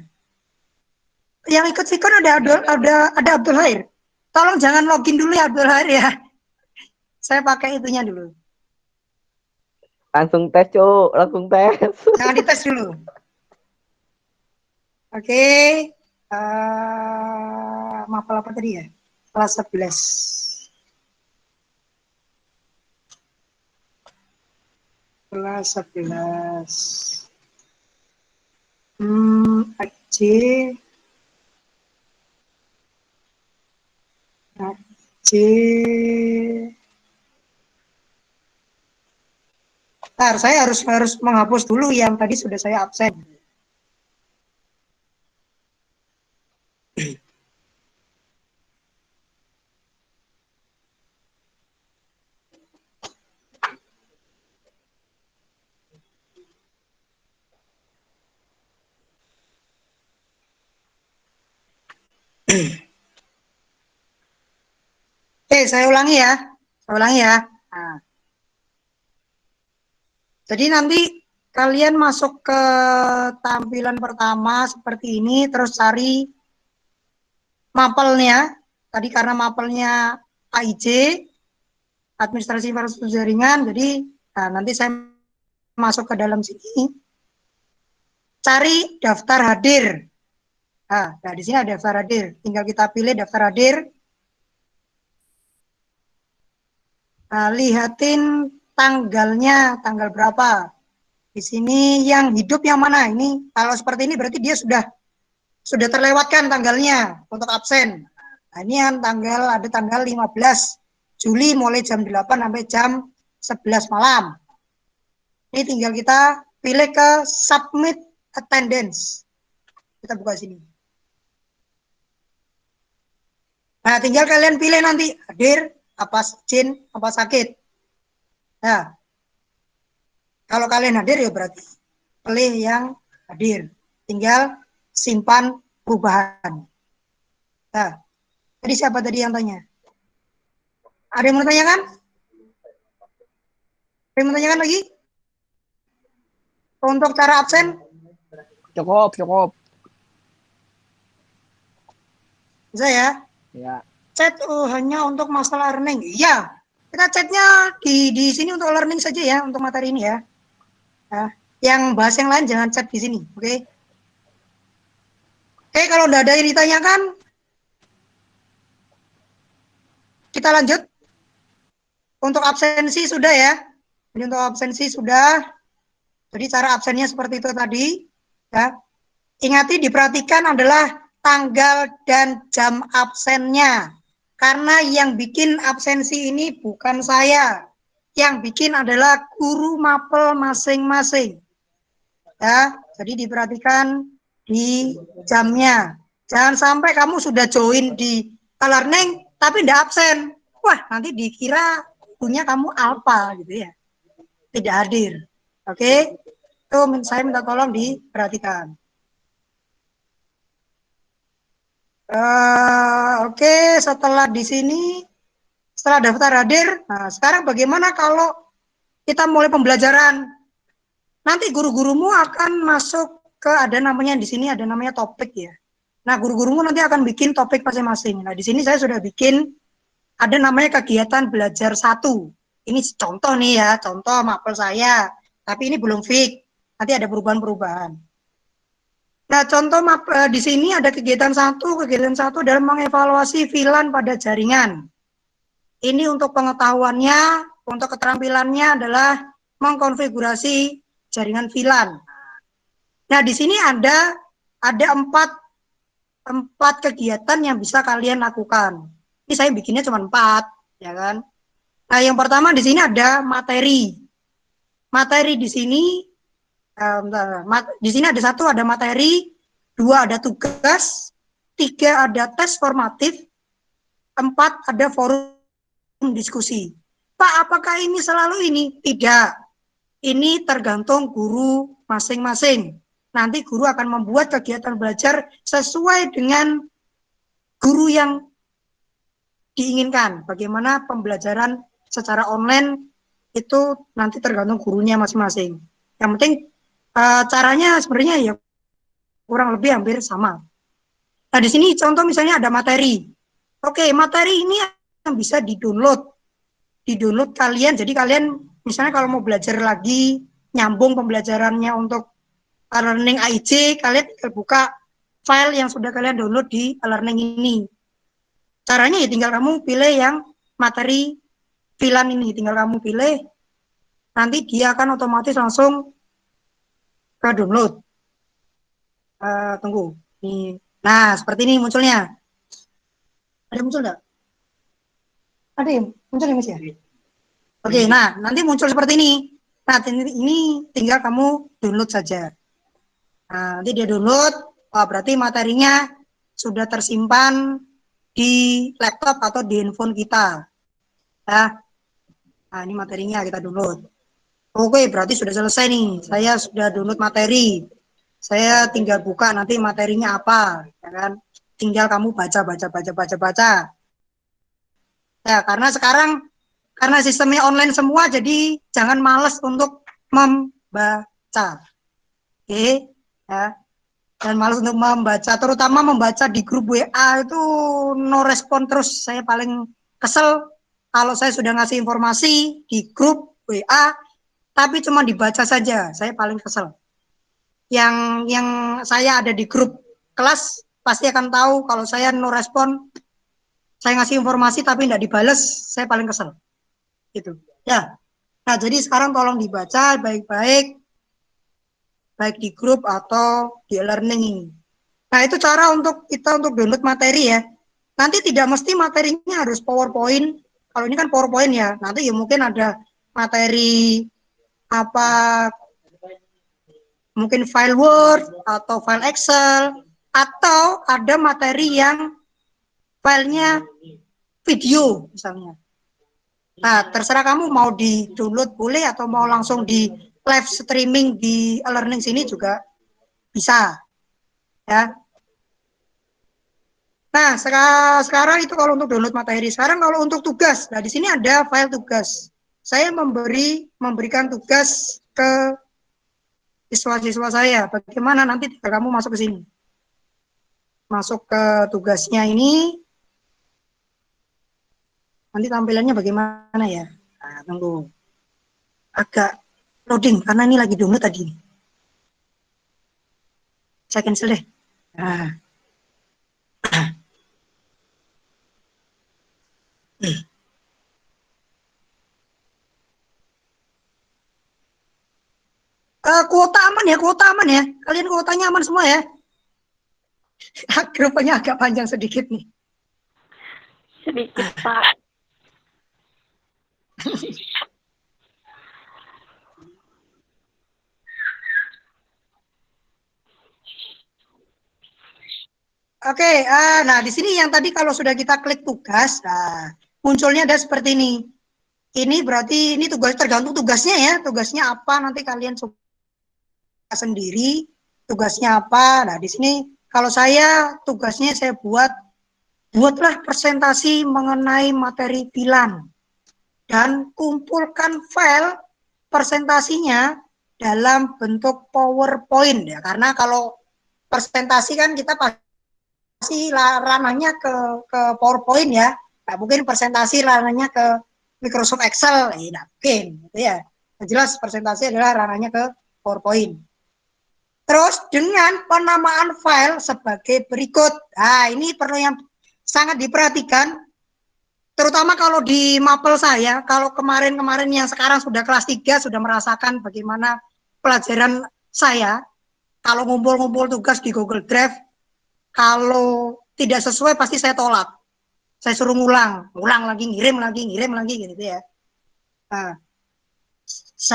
Yang ikut sikon ada Abdul Hair. Tolong jangan login dulu ya Abdul Hair ya. Saya pakai itunya dulu. Langsung tes, Cuk. Langsung tes. Jangan dites dulu. Oke. Mapel apa tadi ya? Kelas 11. Kelas 11. AC. AC. Bentar, saya harus menghapus dulu yang tadi sudah saya absen. Oke, saya ulangi ya. Nah, Jadi nanti kalian masuk ke tampilan pertama seperti ini, terus cari mapelnya. Tadi karena mapelnya AIJ, administrasi infrastruktur jaringan, jadi nanti saya masuk ke dalam sini, cari daftar hadir. Nah, di sini ada daftar hadir, tinggal kita pilih daftar hadir. Nah, lihatin tanggalnya, tanggal berapa. Di sini yang hidup yang mana? Ini kalau seperti ini berarti dia sudah terlewatkan tanggalnya untuk absen. Nah, ini yang ada tanggal 15 Juli mulai jam 8 sampai jam 11 malam. Ini tinggal kita pilih ke submit attendance. Kita buka sini. Nah, tinggal kalian pilih nanti hadir, apa izin, apa sakit. Nah, kalau kalian hadir ya berarti pilih yang hadir. Tinggal simpan perubahan. Nah, tadi siapa tadi yang tanya? Ada yang mau tanyakan? Ada yang mau tanyakan lagi? Untuk cara absen? Cukup. Bisa ya? Ya. Chat hanya untuk masalah learning. Iya, kita chatnya di sini untuk learning saja ya, untuk materi ini ya. Nah, yang bahas yang lain jangan chat di sini, oke? Oke, kalau udah ada yang ditanyakan, kita lanjut. Untuk absensi sudah ya. Jadi untuk absensi sudah. Jadi cara absennya seperti itu tadi. Ya. Ingati diperhatikan adalah tanggal dan jam absennya. Karena yang bikin absensi ini bukan saya. Yang bikin adalah guru mapel masing-masing. Ya, jadi diperhatikan di jamnya. Jangan sampai kamu sudah join di e-learning tapi tidak absen. Wah, nanti dikira punya kamu apa gitu ya. Tidak hadir. Oke. Itu saya minta tolong diperhatikan. Oke, setelah di sini, setelah daftar hadir, nah sekarang bagaimana kalau kita mulai pembelajaran? Nanti guru-gurumu akan masuk ke ada namanya di sini ada namanya topik ya. Nah, guru-gurumu nanti akan bikin topik masing-masing. Nah, di sini saya sudah bikin ada namanya kegiatan belajar 1. Ini contoh nih ya, contoh mapel saya. Tapi ini belum fix. Nanti ada perubahan-perubahan. Nah, contoh di sini ada kegiatan 1. Kegiatan 1 adalah mengevaluasi VLAN pada jaringan. Ini untuk pengetahuannya, untuk keterampilannya adalah mengkonfigurasi jaringan VLAN. Nah, di sini ada 4 kegiatan yang bisa kalian lakukan. Ini saya bikinnya cuma 4, ya kan? Nah, yang pertama di sini ada materi. Materi di sini di sini ada 1 ada materi, 2 ada tugas, 3 ada tes formatif, 4 ada forum diskusi. Pak, apakah ini selalu ini? Tidak. Ini tergantung guru masing-masing. Nanti guru akan membuat kegiatan belajar sesuai dengan guru yang diinginkan. Bagaimana pembelajaran secara online itu nanti tergantung gurunya masing-masing. Yang penting caranya sebenarnya ya kurang lebih hampir sama. Nah, di sini contoh misalnya ada materi. Oke, materi ini yang bisa di-download. Di-download kalian, jadi kalian misalnya kalau mau belajar lagi, nyambung pembelajarannya untuk e-learning AIJ, kalian buka file yang sudah kalian download di e-learning ini. Caranya ya tinggal kamu pilih yang materi VLAN ini, tinggal kamu pilih, nanti dia akan otomatis langsung ke download. Tunggu. Nih. Nah, seperti ini munculnya. Ada muncul enggak? Ada yang muncul ya, Mas ya? Oke, nah, nanti muncul seperti ini. Nah, ini tinggal kamu download saja. Nah, nanti dia download, berarti materinya sudah tersimpan di laptop atau di handphone kita. Ya. Nah, ini materinya kita download. Oke, berarti sudah selesai nih. Saya sudah download materi. Saya tinggal buka nanti materinya apa, ya kan? Tinggal kamu baca. Ya, karena sekarang karena sistemnya online semua, jadi jangan males untuk membaca. Oke, ya. Dan malas untuk membaca, terutama membaca di grup WA itu no respon terus. Saya paling kesel kalau saya sudah ngasih informasi di grup WA, tapi cuma dibaca saja. Saya paling kesel. Yang saya ada di grup kelas pasti akan tahu kalau saya no respon, saya ngasih informasi tapi tidak dibales, saya paling kesel. Gitu. Ya. Nah, jadi sekarang tolong dibaca baik-baik, baik di grup atau di e-learning ini. Nah, itu cara untuk kita untuk download materi ya. Nanti tidak mesti materinya harus PowerPoint. Kalau ini kan PowerPoint ya. Nanti ya mungkin ada materi apa, mungkin file Word atau file Excel, atau ada materi yang filenya video misalnya. Nah, terserah kamu mau di-download boleh atau mau langsung di live streaming di e-learning sini juga bisa. Ya. Nah, sekarang itu kalau untuk download materi. Sekarang kalau untuk tugas, nah di sini ada file tugas. Saya memberikan tugas ke siswa-siswa saya. Bagaimana nanti kamu masuk ke sini? Masuk ke tugasnya ini. Nanti tampilannya bagaimana ya? Nah, tunggu. Agak loading karena ini lagi download tadi. Saya cancel deh. Nah. Kuota aman ya, kuota aman ya. Kalian kuotanya aman semua ya. Grupnya agak panjang sedikit nih. Sedikit, Pak. Oke, nah di sini yang tadi kalau sudah kita klik tugas, nah munculnya ada seperti ini. Ini berarti ini tugas tergantung tugasnya ya. Tugasnya apa nanti kalian sendiri. Tugasnya apa? Nah di sini kalau saya tugasnya saya buatlah presentasi mengenai materi bilan dan kumpulkan file presentasinya dalam bentuk PowerPoint ya. Karena kalau presentasi kan kita pasti ranahnya ke PowerPoint ya. Nggak mungkin presentasi ranahnya ke Microsoft Excel, nggak mungkin gitu ya. Jelas presentasi adalah ranahnya ke PowerPoint. Terus dengan penamaan file sebagai berikut. Nah, ini perlu yang sangat diperhatikan, terutama kalau di mapel saya, kalau kemarin-kemarin yang sekarang sudah kelas 3 sudah merasakan bagaimana pelajaran saya, kalau ngumpul-ngumpul tugas di Google Drive, kalau tidak sesuai pasti saya tolak. Saya suruh ngulang lagi, ngirim lagi gitu ya. Nah,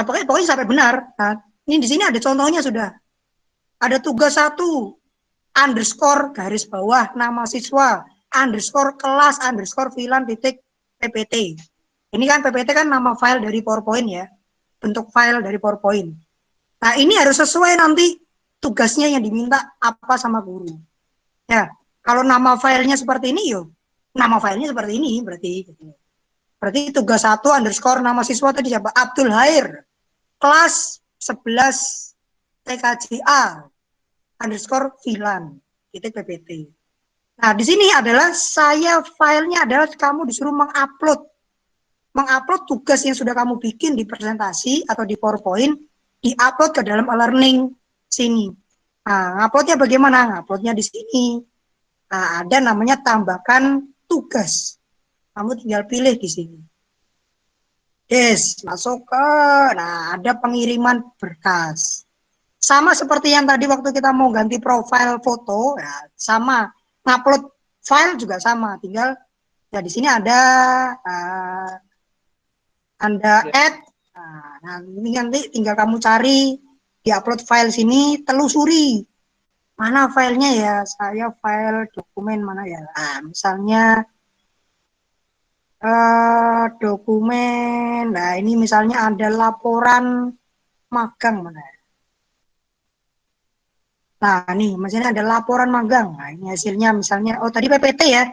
pokoknya sampai benar. Nah, ini di sini ada contohnya sudah. Ada tugas 1 underscore garis bawah nama siswa underscore kelas underscore filan titik PPT. Ini kan PPT kan nama file dari PowerPoint ya, bentuk file dari PowerPoint. Nah, ini harus sesuai nanti tugasnya yang diminta apa sama guru. Ya, kalau nama filenya seperti ini, yuk nama filenya seperti ini berarti tugas 1 underscore nama siswa tadi siapa? Abdul Hair, kelas 11 TKJA underscore filan titik PPT. Nah, di sini adalah saya filenya adalah kamu disuruh mengupload tugas yang sudah kamu bikin di presentasi atau di PowerPoint, diupload ke dalam e-learning sini. Nah, nguploadnya bagaimana? Nguploadnya di sini. Nah, ada namanya tambahkan tugas. Kamu tinggal pilih di sini. Yes, masuk ke, nah ada pengiriman berkas. Sama seperti yang tadi waktu kita mau ganti profil foto, ya, sama. Ngupload file juga sama, tinggal ya di sini ada add. Nah, ini nanti tinggal kamu cari di upload file sini, telusuri mana filenya ya. Saya file dokumen mana ya. Nah, misalnya dokumen. Nah, ini misalnya ada laporan magang mana ya. Nah, nih, misalnya ada laporan magang. Nah, ini hasilnya misalnya, oh tadi PPT ya.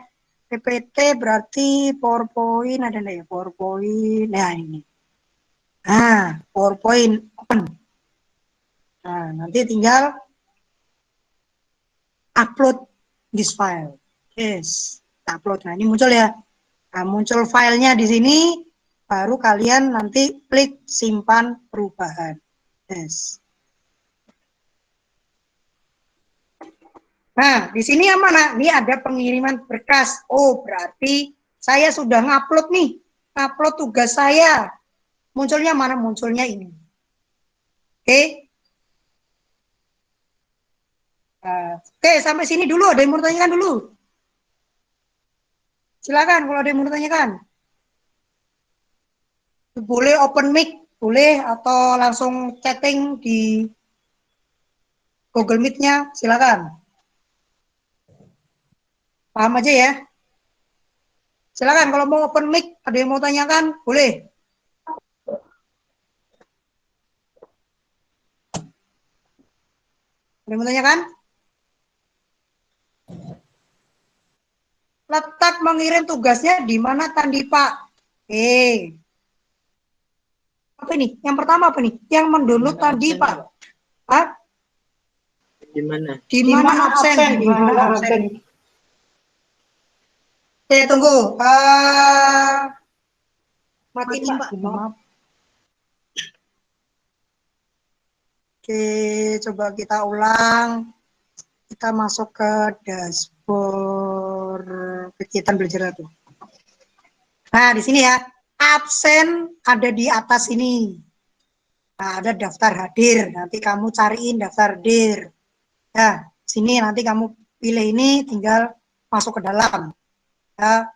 PPT berarti PowerPoint, ada enggak ya? PowerPoint, nah ini. Nah, PowerPoint open. Nah, nanti tinggal upload this file. Yes, upload. Nah, ini muncul ya. Nah, muncul filenya di sini, baru kalian nanti klik simpan perubahan. Yes. Nah, di sini yang mana? Ini ada pengiriman berkas. Oh, berarti saya sudah ngupload nih. Upload tugas saya. Munculnya mana? Munculnya ini. Oke. Oke, sampai sini dulu. Ada yang mau tanyakan dulu? Silakan kalau ada yang mau tanyakan. Boleh open mic, boleh, atau langsung chatting di Google Meet-nya, silakan. Paham aja ya. Silakan kalau mau open mic, ada yang mau tanyakan, boleh. Ada yang mau tanyakan? Letak mengirim tugasnya di mana Tandi Pak? Apa ini? Yang pertama apa nih? Yang mendownload Tandi Pak. Hah? Di mana? Di mana absen? Di mana absen? Oke, tunggu. Matiin Pak. Maaf. Oke, coba kita ulang. Kita masuk ke dashboard kegiatan belajar itu. Nah, di sini ya, absen ada di atas ini. Nah, ada daftar hadir. Nanti kamu cariin daftar hadir. Ya, sini nanti kamu pilih ini, tinggal masuk ke dalam. Ya,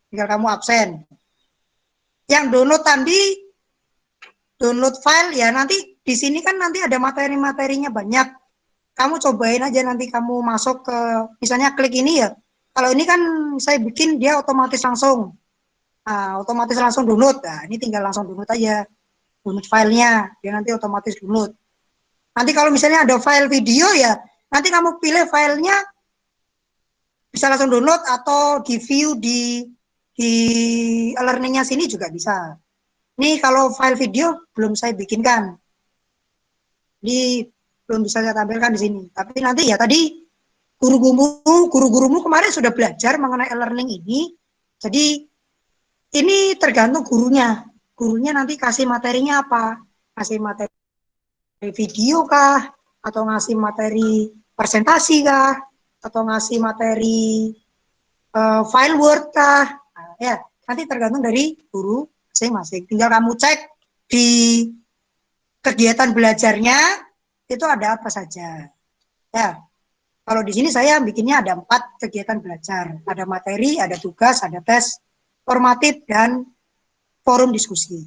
tinggal kamu absen. Yang download tadi, download file ya nanti di sini kan nanti ada materi-materinya banyak. Kamu cobain aja nanti kamu masuk ke, misalnya klik ini ya. Kalau ini kan saya bikin dia otomatis langsung. Nah, otomatis langsung download. Nah, ini tinggal langsung download aja. Download filenya, dia nanti otomatis download. Nanti kalau misalnya ada file video ya, nanti kamu pilih filenya bisa langsung download atau di view di e-learning-nya sini juga bisa. Ini kalau file video belum saya bikinkan. Ini belum bisa saya tampilkan di sini. Tapi nanti ya tadi guru-gurumu kemarin sudah belajar mengenai e-learning ini. Jadi ini tergantung gurunya. Gurunya nanti kasih materinya apa? Kasih materi video kah? Atau ngasih materi presentasi kah? Atau ngasih materi file Word kah? Nah, ya, nanti tergantung dari guru masing-masing. Tinggal kamu cek di kegiatan belajarnya itu ada apa saja. Ya, kalau di sini saya bikinnya ada 4 kegiatan belajar. Ada materi, ada tugas, ada tes formatif, dan forum diskusi.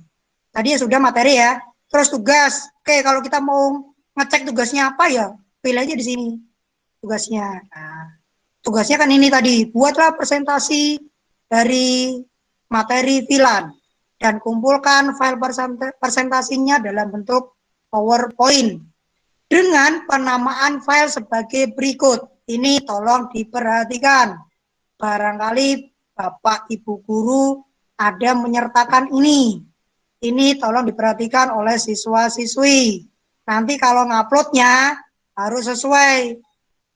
Tadi ya sudah materi ya. Terus tugas. Oke, kalau kita mau ngecek tugasnya apa ya, pilih aja di sini tugasnya. Nah, tugasnya kan ini tadi, buatlah presentasi dari materi VLAN dan kumpulkan file presentasinya dalam bentuk PowerPoint dengan penamaan file sebagai berikut. Ini tolong diperhatikan. Barangkali Bapak Ibu guru ada menyertakan ini. Ini tolong diperhatikan oleh siswa-siswi. Nanti kalau nguploadnya harus sesuai.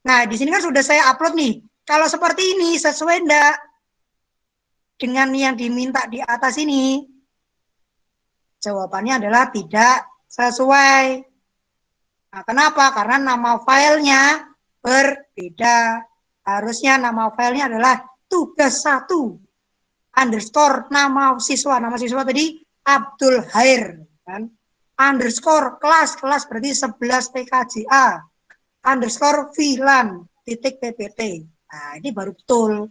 Nah, di sini kan sudah saya upload nih. Kalau seperti ini sesuai enggak dengan yang diminta di atas ini? Jawabannya adalah tidak sesuai. Nah, kenapa? Karena nama filenya berbeda. Harusnya nama filenya adalah tugas 1 underscore nama siswa. Nama siswa tadi Abdul Hair. Kan? Underscore kelas berarti 11 PKJA. Underscore VLAN titik PPT. Nah, ini baru betul.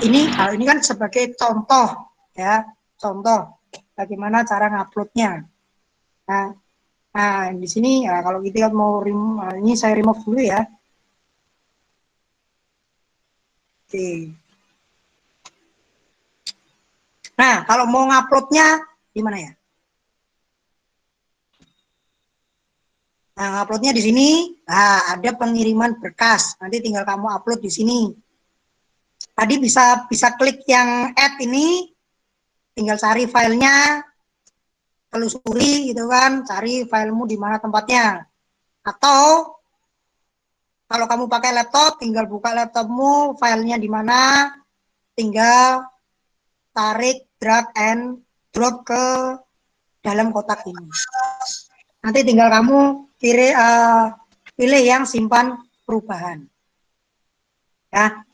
Ini kan sebagai contoh ya, contoh bagaimana cara nguploadnya. Nah, di sini ya kalau kita mau ini saya remove dulu ya. Oke. Nah, kalau mau nguploadnya gimana ya? Nah, nguploadnya di sini, nah, ada pengiriman berkas. Nanti tinggal kamu upload di sini. Tadi bisa klik yang add ini, tinggal cari filenya, telusuri gitu kan, cari filemu di mana tempatnya. Atau kalau kamu pakai laptop, tinggal buka laptopmu, filenya di mana, tinggal tarik, drag and drop ke dalam kotak ini. Nanti tinggal kamu pilih yang simpan perubahan. Ya,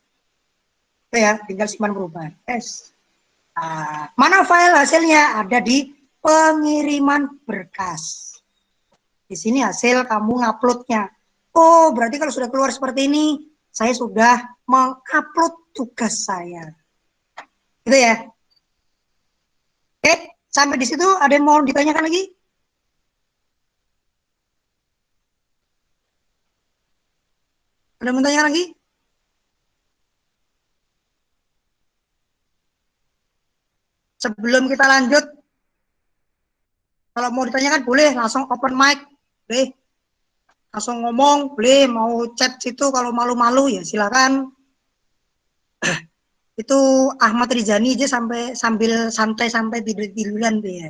itu ya, tinggal simpan perubahan. Yes. Mana file hasilnya? Ada di pengiriman berkas. Di sini hasil kamu nguploadnya. Oh, berarti kalau sudah keluar seperti ini, saya sudah mengupload tugas saya. Gitu ya. Oke, sampai di situ ada yang mau ditanyakan lagi? Ada yang mau tanya lagi? Sebelum kita lanjut, kalau mau ditanyakan boleh langsung open mic, boleh langsung ngomong, boleh mau chat situ, kalau malu-malu ya silakan. Itu Ahmad Rizani aja sambil santai sampai tidur-tiduran tuh ya.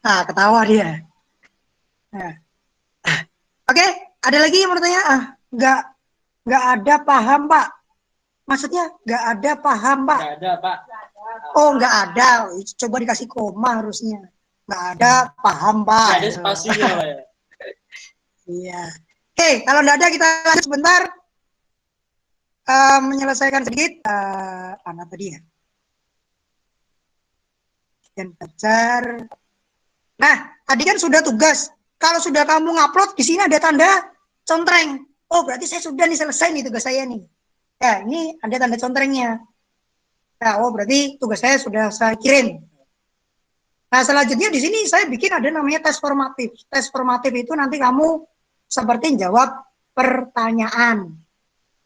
Nah, ketawa dia. Nah. Oke, ada lagi yang mau tanya? Nggak ada paham, Pak. Maksudnya nggak ada paham, Pak. Nggak ada, Pak. Oh, nggak ada. Coba dikasih koma harusnya. Nggak ada paham, Pak. Nggak ada spasinya, Pak. Iya. Oke, kalau nggak ada kita lanjut sebentar. Menyelesaikan sedikit. Mana tadi ya? Dan pacar. Nah, tadi kan sudah tugas. Kalau sudah kamu ngupload, di sini ada tanda contreng. Oh, berarti saya sudah nih selesai nih tugas saya nih. Ya, ini ada tanda contrengnya. Nah, oh berarti tugas saya sudah saya kirim. Nah, selanjutnya di sini saya bikin ada namanya tes formatif. Tes formatif itu nanti kamu seperti jawab pertanyaan.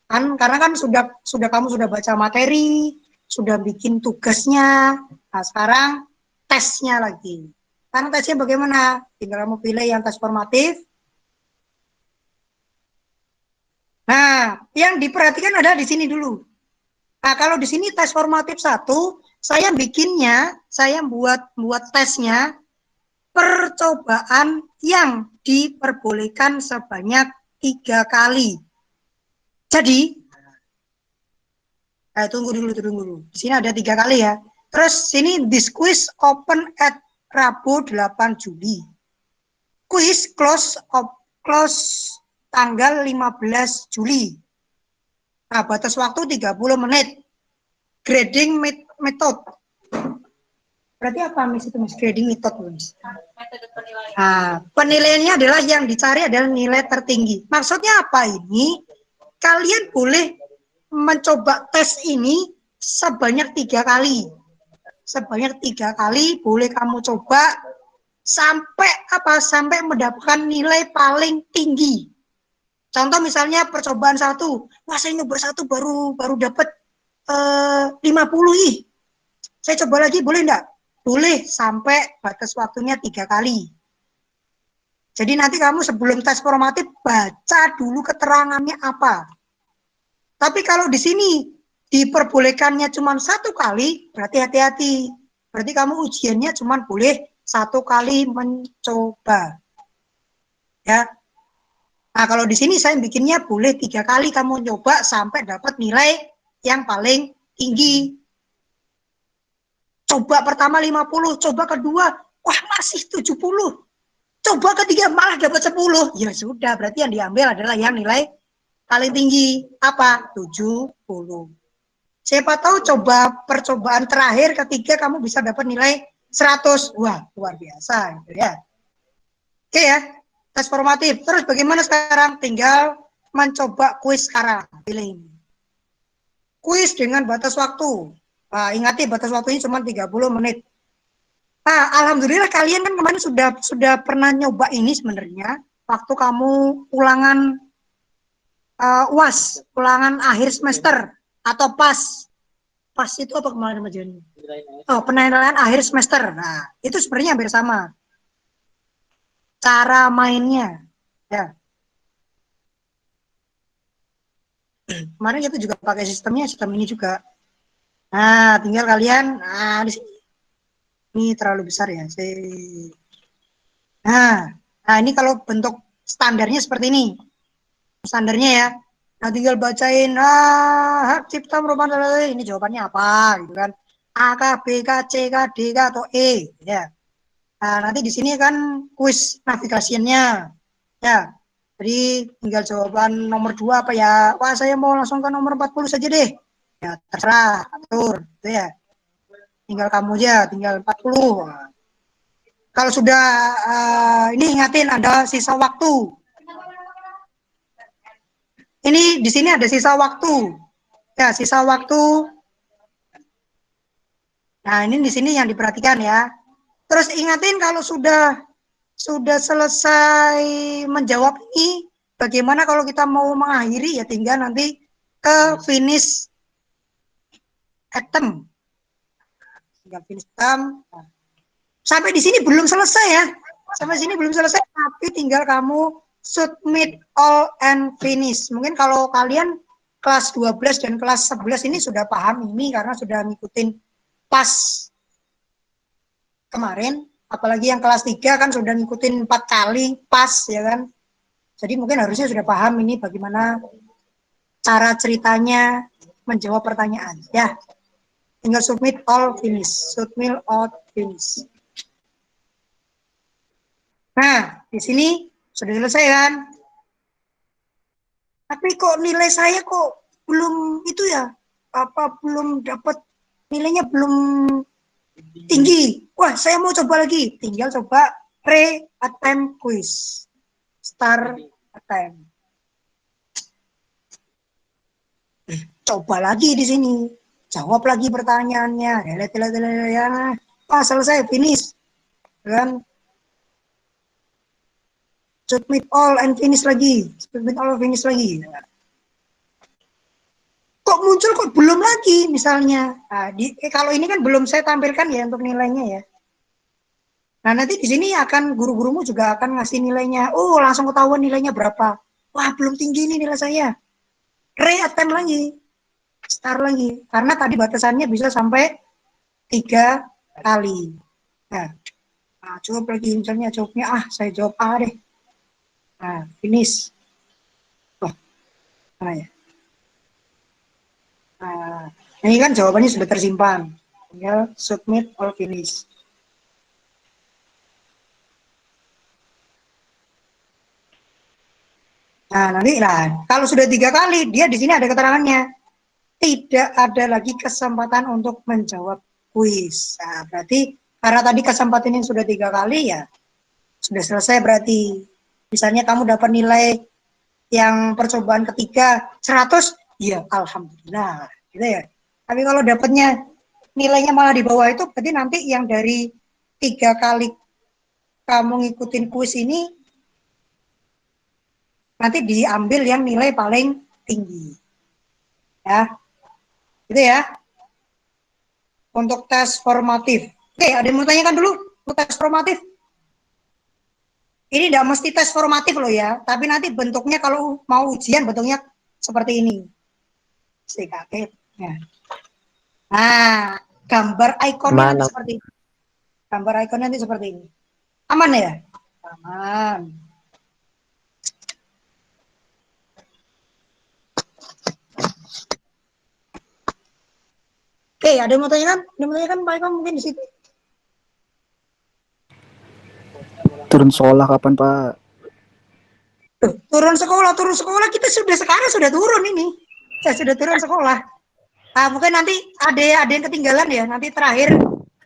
Karena kan sudah kamu sudah baca materi, sudah bikin tugasnya. Nah, sekarang tesnya lagi. Karena tesnya bagaimana? Tinggal kamu pilih yang tes formatif. Nah, yang diperhatikan ada di sini dulu. Nah, kalau di sini tes formatif 1, saya bikinnya, saya buat tesnya percobaan yang diperbolehkan sebanyak 3 kali. Jadi, tunggu dulu. Di sini ada 3 kali ya. Terus sini this quiz open at Rabu 8 Juli. Quiz close tanggal 15 Juli. Nah, batas waktu 30 menit. Grading method. Berarti apa Miss itu Miss? Grading method Miss. Metode penilaian. Nah, penilaiannya adalah yang dicari adalah nilai tertinggi. Maksudnya apa ini? Kalian boleh mencoba tes ini sebanyak 3 kali. Sebanyak 3 kali boleh kamu coba sampai mendapatkan nilai paling tinggi. Contoh misalnya percobaan 1, wah saya nyoba 1 baru dapat 50 ih. Saya coba lagi boleh enggak? Boleh sampai batas waktunya 3 kali. Jadi nanti kamu sebelum tes formatif baca dulu keterangannya apa. Tapi kalau di sini diperbolehkannya cuma 1 kali, berarti hati-hati. Berarti kamu ujiannya cuma boleh 1 kali mencoba. Ya. Nah, kalau di sini saya bikinnya boleh 3 kali kamu coba sampai dapat nilai yang paling tinggi. Coba pertama 50, coba kedua, wah masih 70. Coba ketiga malah dapat 10. Ya sudah, berarti yang diambil adalah yang nilai paling tinggi. Apa? 70. Siapa tahu coba percobaan terakhir ketiga kamu bisa dapat nilai 100. Wah, luar biasa gitu ya. Oke ya, tes formatif. Terus bagaimana sekarang? Tinggal mencoba kuis sekarang. Pilih ini. Kuis dengan batas waktu. Nah, ingati batas waktunya cuma 30 menit. Nah, alhamdulillah kalian kan kemarin sudah pernah nyoba ini sebenarnya waktu kamu ulangan UAS, ulangan akhir semester atau pas itu apa kemarin Mas Joni? Oh, penilaian akhir semester. Nah, itu sebenarnya hampir sama. Cara mainnya. Ya. Kemarin kita juga pakai sistem ini juga. Nah, tinggal kalian, di sini. Ini terlalu besar ya. Nah, ini kalau bentuk standarnya seperti ini. Standarnya ya. Nah, tinggal bacain, hak cipta merupakan, ini jawabannya apa, gitu kan. A, K, B, K, C, K, D, K, atau E, ya. Nah, nanti di sini kan kuis navigasinya, ya. Jadi tinggal jawaban nomor 2 apa ya? Wah, saya mau langsung ke nomor 40 saja deh. Ya, terserah, atur, gitu ya. Tinggal kamu aja, tinggal 40. Kalau sudah, ini ingatin ada sisa waktu. Ini di sini ada sisa waktu. Ya, sisa waktu. Nah, ini di sini yang diperhatikan ya. Terus ingatin kalau sudah selesai menjawab ini, bagaimana kalau kita mau mengakhiri ya tinggal nanti ke finish item. Tinggal finish item. Sampai di sini belum selesai ya. Sampai sini belum selesai, tapi tinggal kamu submit all and finish. Mungkin kalau kalian kelas 12 dan kelas 11 ini sudah paham ini karena sudah ngikutin pas kemarin, apalagi yang kelas 3 kan sudah ngikutin 4 kali pas ya kan. Jadi mungkin harusnya sudah paham ini bagaimana cara ceritanya menjawab pertanyaan ya. Tinggal submit all finish, submit all finish. Nah, di sini sudah selesai kan? Tapi kok nilai saya kok belum itu ya? Apa belum dapat nilainya belum tinggi? Wah, saya mau coba lagi. Tinggal coba re-attempt quiz. Start attempt. Coba lagi di sini. Jawab lagi pertanyaannya. Ya. Ah, selesai, finish. Kan? Submit all and finish lagi. Submit all and finish lagi. Kok muncul kok belum lagi misalnya. Nah, kalau ini kan belum saya tampilkan ya untuk nilainya ya. Nah, nanti di sini akan guru-gurumu juga akan ngasih nilainya. Oh, langsung ketahuan nilainya berapa. Wah, belum tinggi nih nilai saya. Re-attempt lagi. Start lagi. Karena tadi batasannya bisa sampai 3 kali. Nah, jawab lagi. Misalnya jawabnya, saya jawab A deh. Nah, finish. Wah, mana ya? Nah, ini kan jawabannya sudah tersimpan. Tinggal submit all finish. Nah, nanti kalau sudah 3 kali, dia di sini ada keterangannya. Tidak ada lagi kesempatan untuk menjawab kuis. Nah, berarti karena tadi kesempatan ini sudah 3 kali ya, sudah selesai berarti. Misalnya kamu dapat nilai yang percobaan ketiga 100, ya alhamdulillah, gitu ya. Tapi kalau dapatnya nilainya malah di bawah itu, berarti nanti yang dari 3 kali kamu ngikutin kuis ini, nanti diambil yang nilai paling tinggi. Ya, gitu ya. Untuk tes formatif. Oke, ada yang mau tanyakan dulu untuk tes formatif? Ini tidak mesti tes formatif loh ya, tapi nanti bentuknya kalau mau ujian bentuknya seperti ini. Kaget. Ya. Nah, gambar ikonnya nanti seperti ini. Gambar ikonnya nanti seperti ini. Aman ya? Aman. Oke, ada yang mau tanyakan? Ada yang mau tanyakan Pak Eko mungkin di situ. Turun sekolah kapan Pak? Turun sekolah kita sekarang sudah turun ini. Saya sudah turun sekolah. Mungkin nanti ada yang ketinggalan ya. Nanti terakhir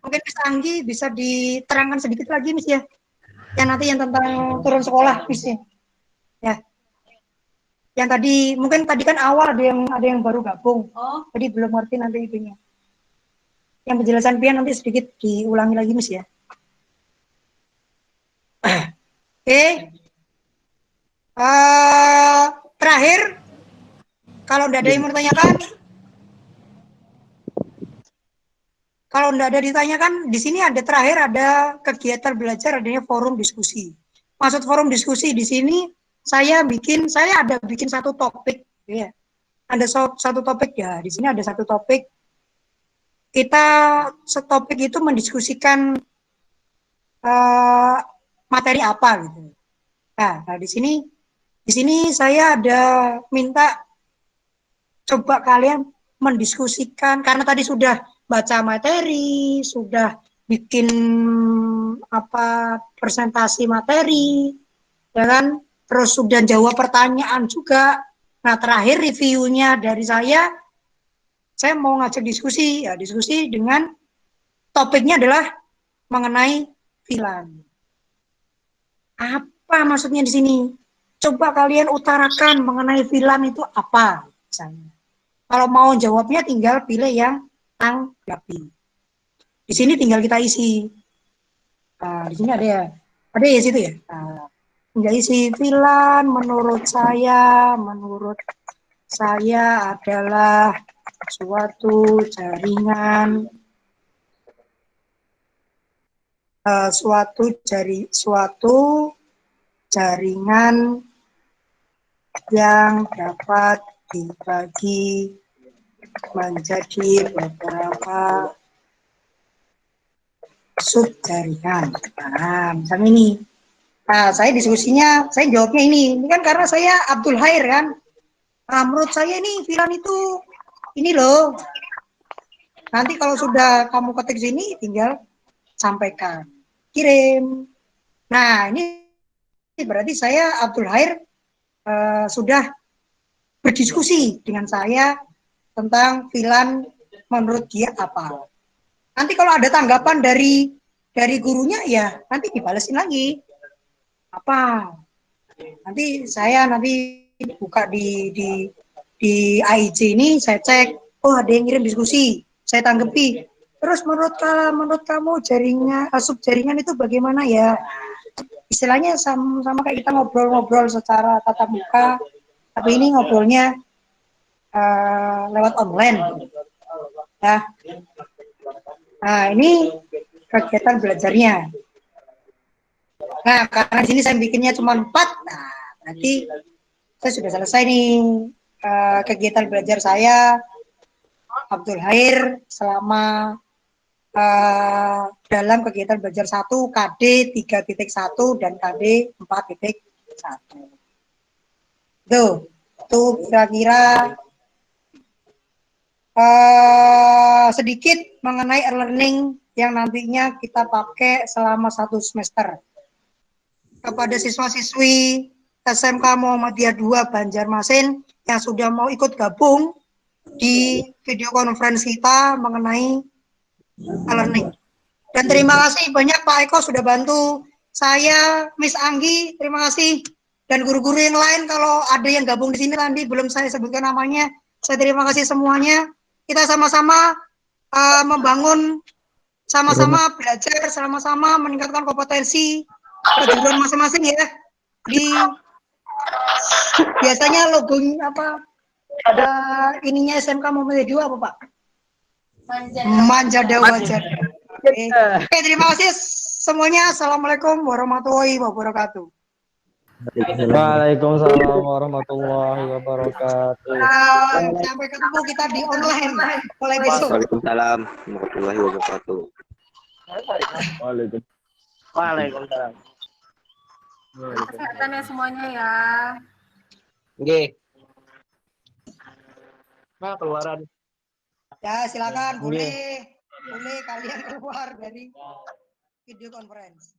mungkin Miss Anggi bisa diterangkan sedikit lagi Miss ya. Yang nanti yang tentang turun sekolah Miss ya. Yang tadi mungkin tadi kan awal ada yang baru gabung. Jadi belum ngerti nanti itunya. Yang penjelasan Pian nanti sedikit diulangi lagi Miss ya. Oke. Terakhir, kalau tidak ada yang mau ditanyakan, di sini ada terakhir ada kegiatan belajar, adanya forum diskusi. Maksud forum diskusi di sini saya ada bikin satu topik, ya. Ada satu topik ya. Di sini ada satu topik kita setopik itu mendiskusikan materi apa gitu. Nah, di sini saya ada minta coba kalian mendiskusikan karena tadi sudah baca materi, sudah bikin presentasi materi, ya kan? Terus sudah jawab pertanyaan juga. Nah, terakhir reviewnya dari saya mau ngajak diskusi, ya diskusi dengan topiknya adalah mengenai VLAN. Apa maksudnya di sini? Coba kalian utarakan mengenai VLAN itu apa, misalnya. Kalau mau jawabnya tinggal pilih yang tanggapi. Di sini tinggal kita isi. Nah, di sini ada ya situ ya. Nah, tinggal isi VLAN menurut saya adalah suatu jaringan suatu jaringan yang dapat dibagi menjadi beberapa subjaringan. Nah, misalnya ini. Nah, saya diskusinya, saya jawabnya ini. Ini kan karena saya Abdul Hair kan. Nah, menurut saya ini VLAN itu ini loh. Nanti kalau sudah kamu ketik sini, tinggal sampaikan, kirim. Nah, ini berarti saya Abdul Hair sudah berdiskusi dengan saya tentang VLAN menurut dia apa. Nanti kalau ada tanggapan dari gurunya ya nanti dibalesin lagi apa. Nanti saya buka di AIJ ini, saya cek, oh ada yang ngirim diskusi, saya tanggapi. Terus menurut kamu subjaringan itu bagaimana ya? Istilahnya sama kayak kita ngobrol-ngobrol secara tatap muka, tapi ini ngobrolnya lewat online. Ya. Nah, ini kegiatan belajarnya. Nah, karena di sini saya bikinnya cuma 4, nah berarti saya sudah selesai nih kegiatan belajar saya Abdul Hair selama dalam kegiatan belajar 1 KD 3.1 dan KD 4.1. Tuh kira-kira sedikit mengenai e-learning yang nantinya kita pakai selama 1 semester. Kepada siswa-siswi SMK Muhammadiyah 2 Banjarmasin yang sudah mau ikut gabung di video konferensi kita mengenai e-learning. Dan terima kasih banyak Pak Eko sudah bantu saya, Miss Anggi, terima kasih. Dan guru-guru yang lain kalau ada yang gabung di sini nanti belum saya sebutkan namanya, saya terima kasih semuanya. Kita sama-sama membangun, sama-sama belajar, sama-sama meningkatkan kompetensi kejuruan masing-masing ya. Biasanya logonya apa? Ininya SMK Muhammadiyah 2 apa Pak? Manjada Wajada. Oke, terima kasih semuanya. Assalamualaikum warahmatullahi wabarakatuh. Waalaikumsalam warahmatullahi wabarakatuh. Sampai ketemu kita di online mulai besok. Waalaikumsalam warahmatullahi wabarakatuh. Waalaikumsalam. Kesehatan ya semuanya ya. Oke. Nah, keluaran. Ya, silakan boleh kalian keluar dari video conference.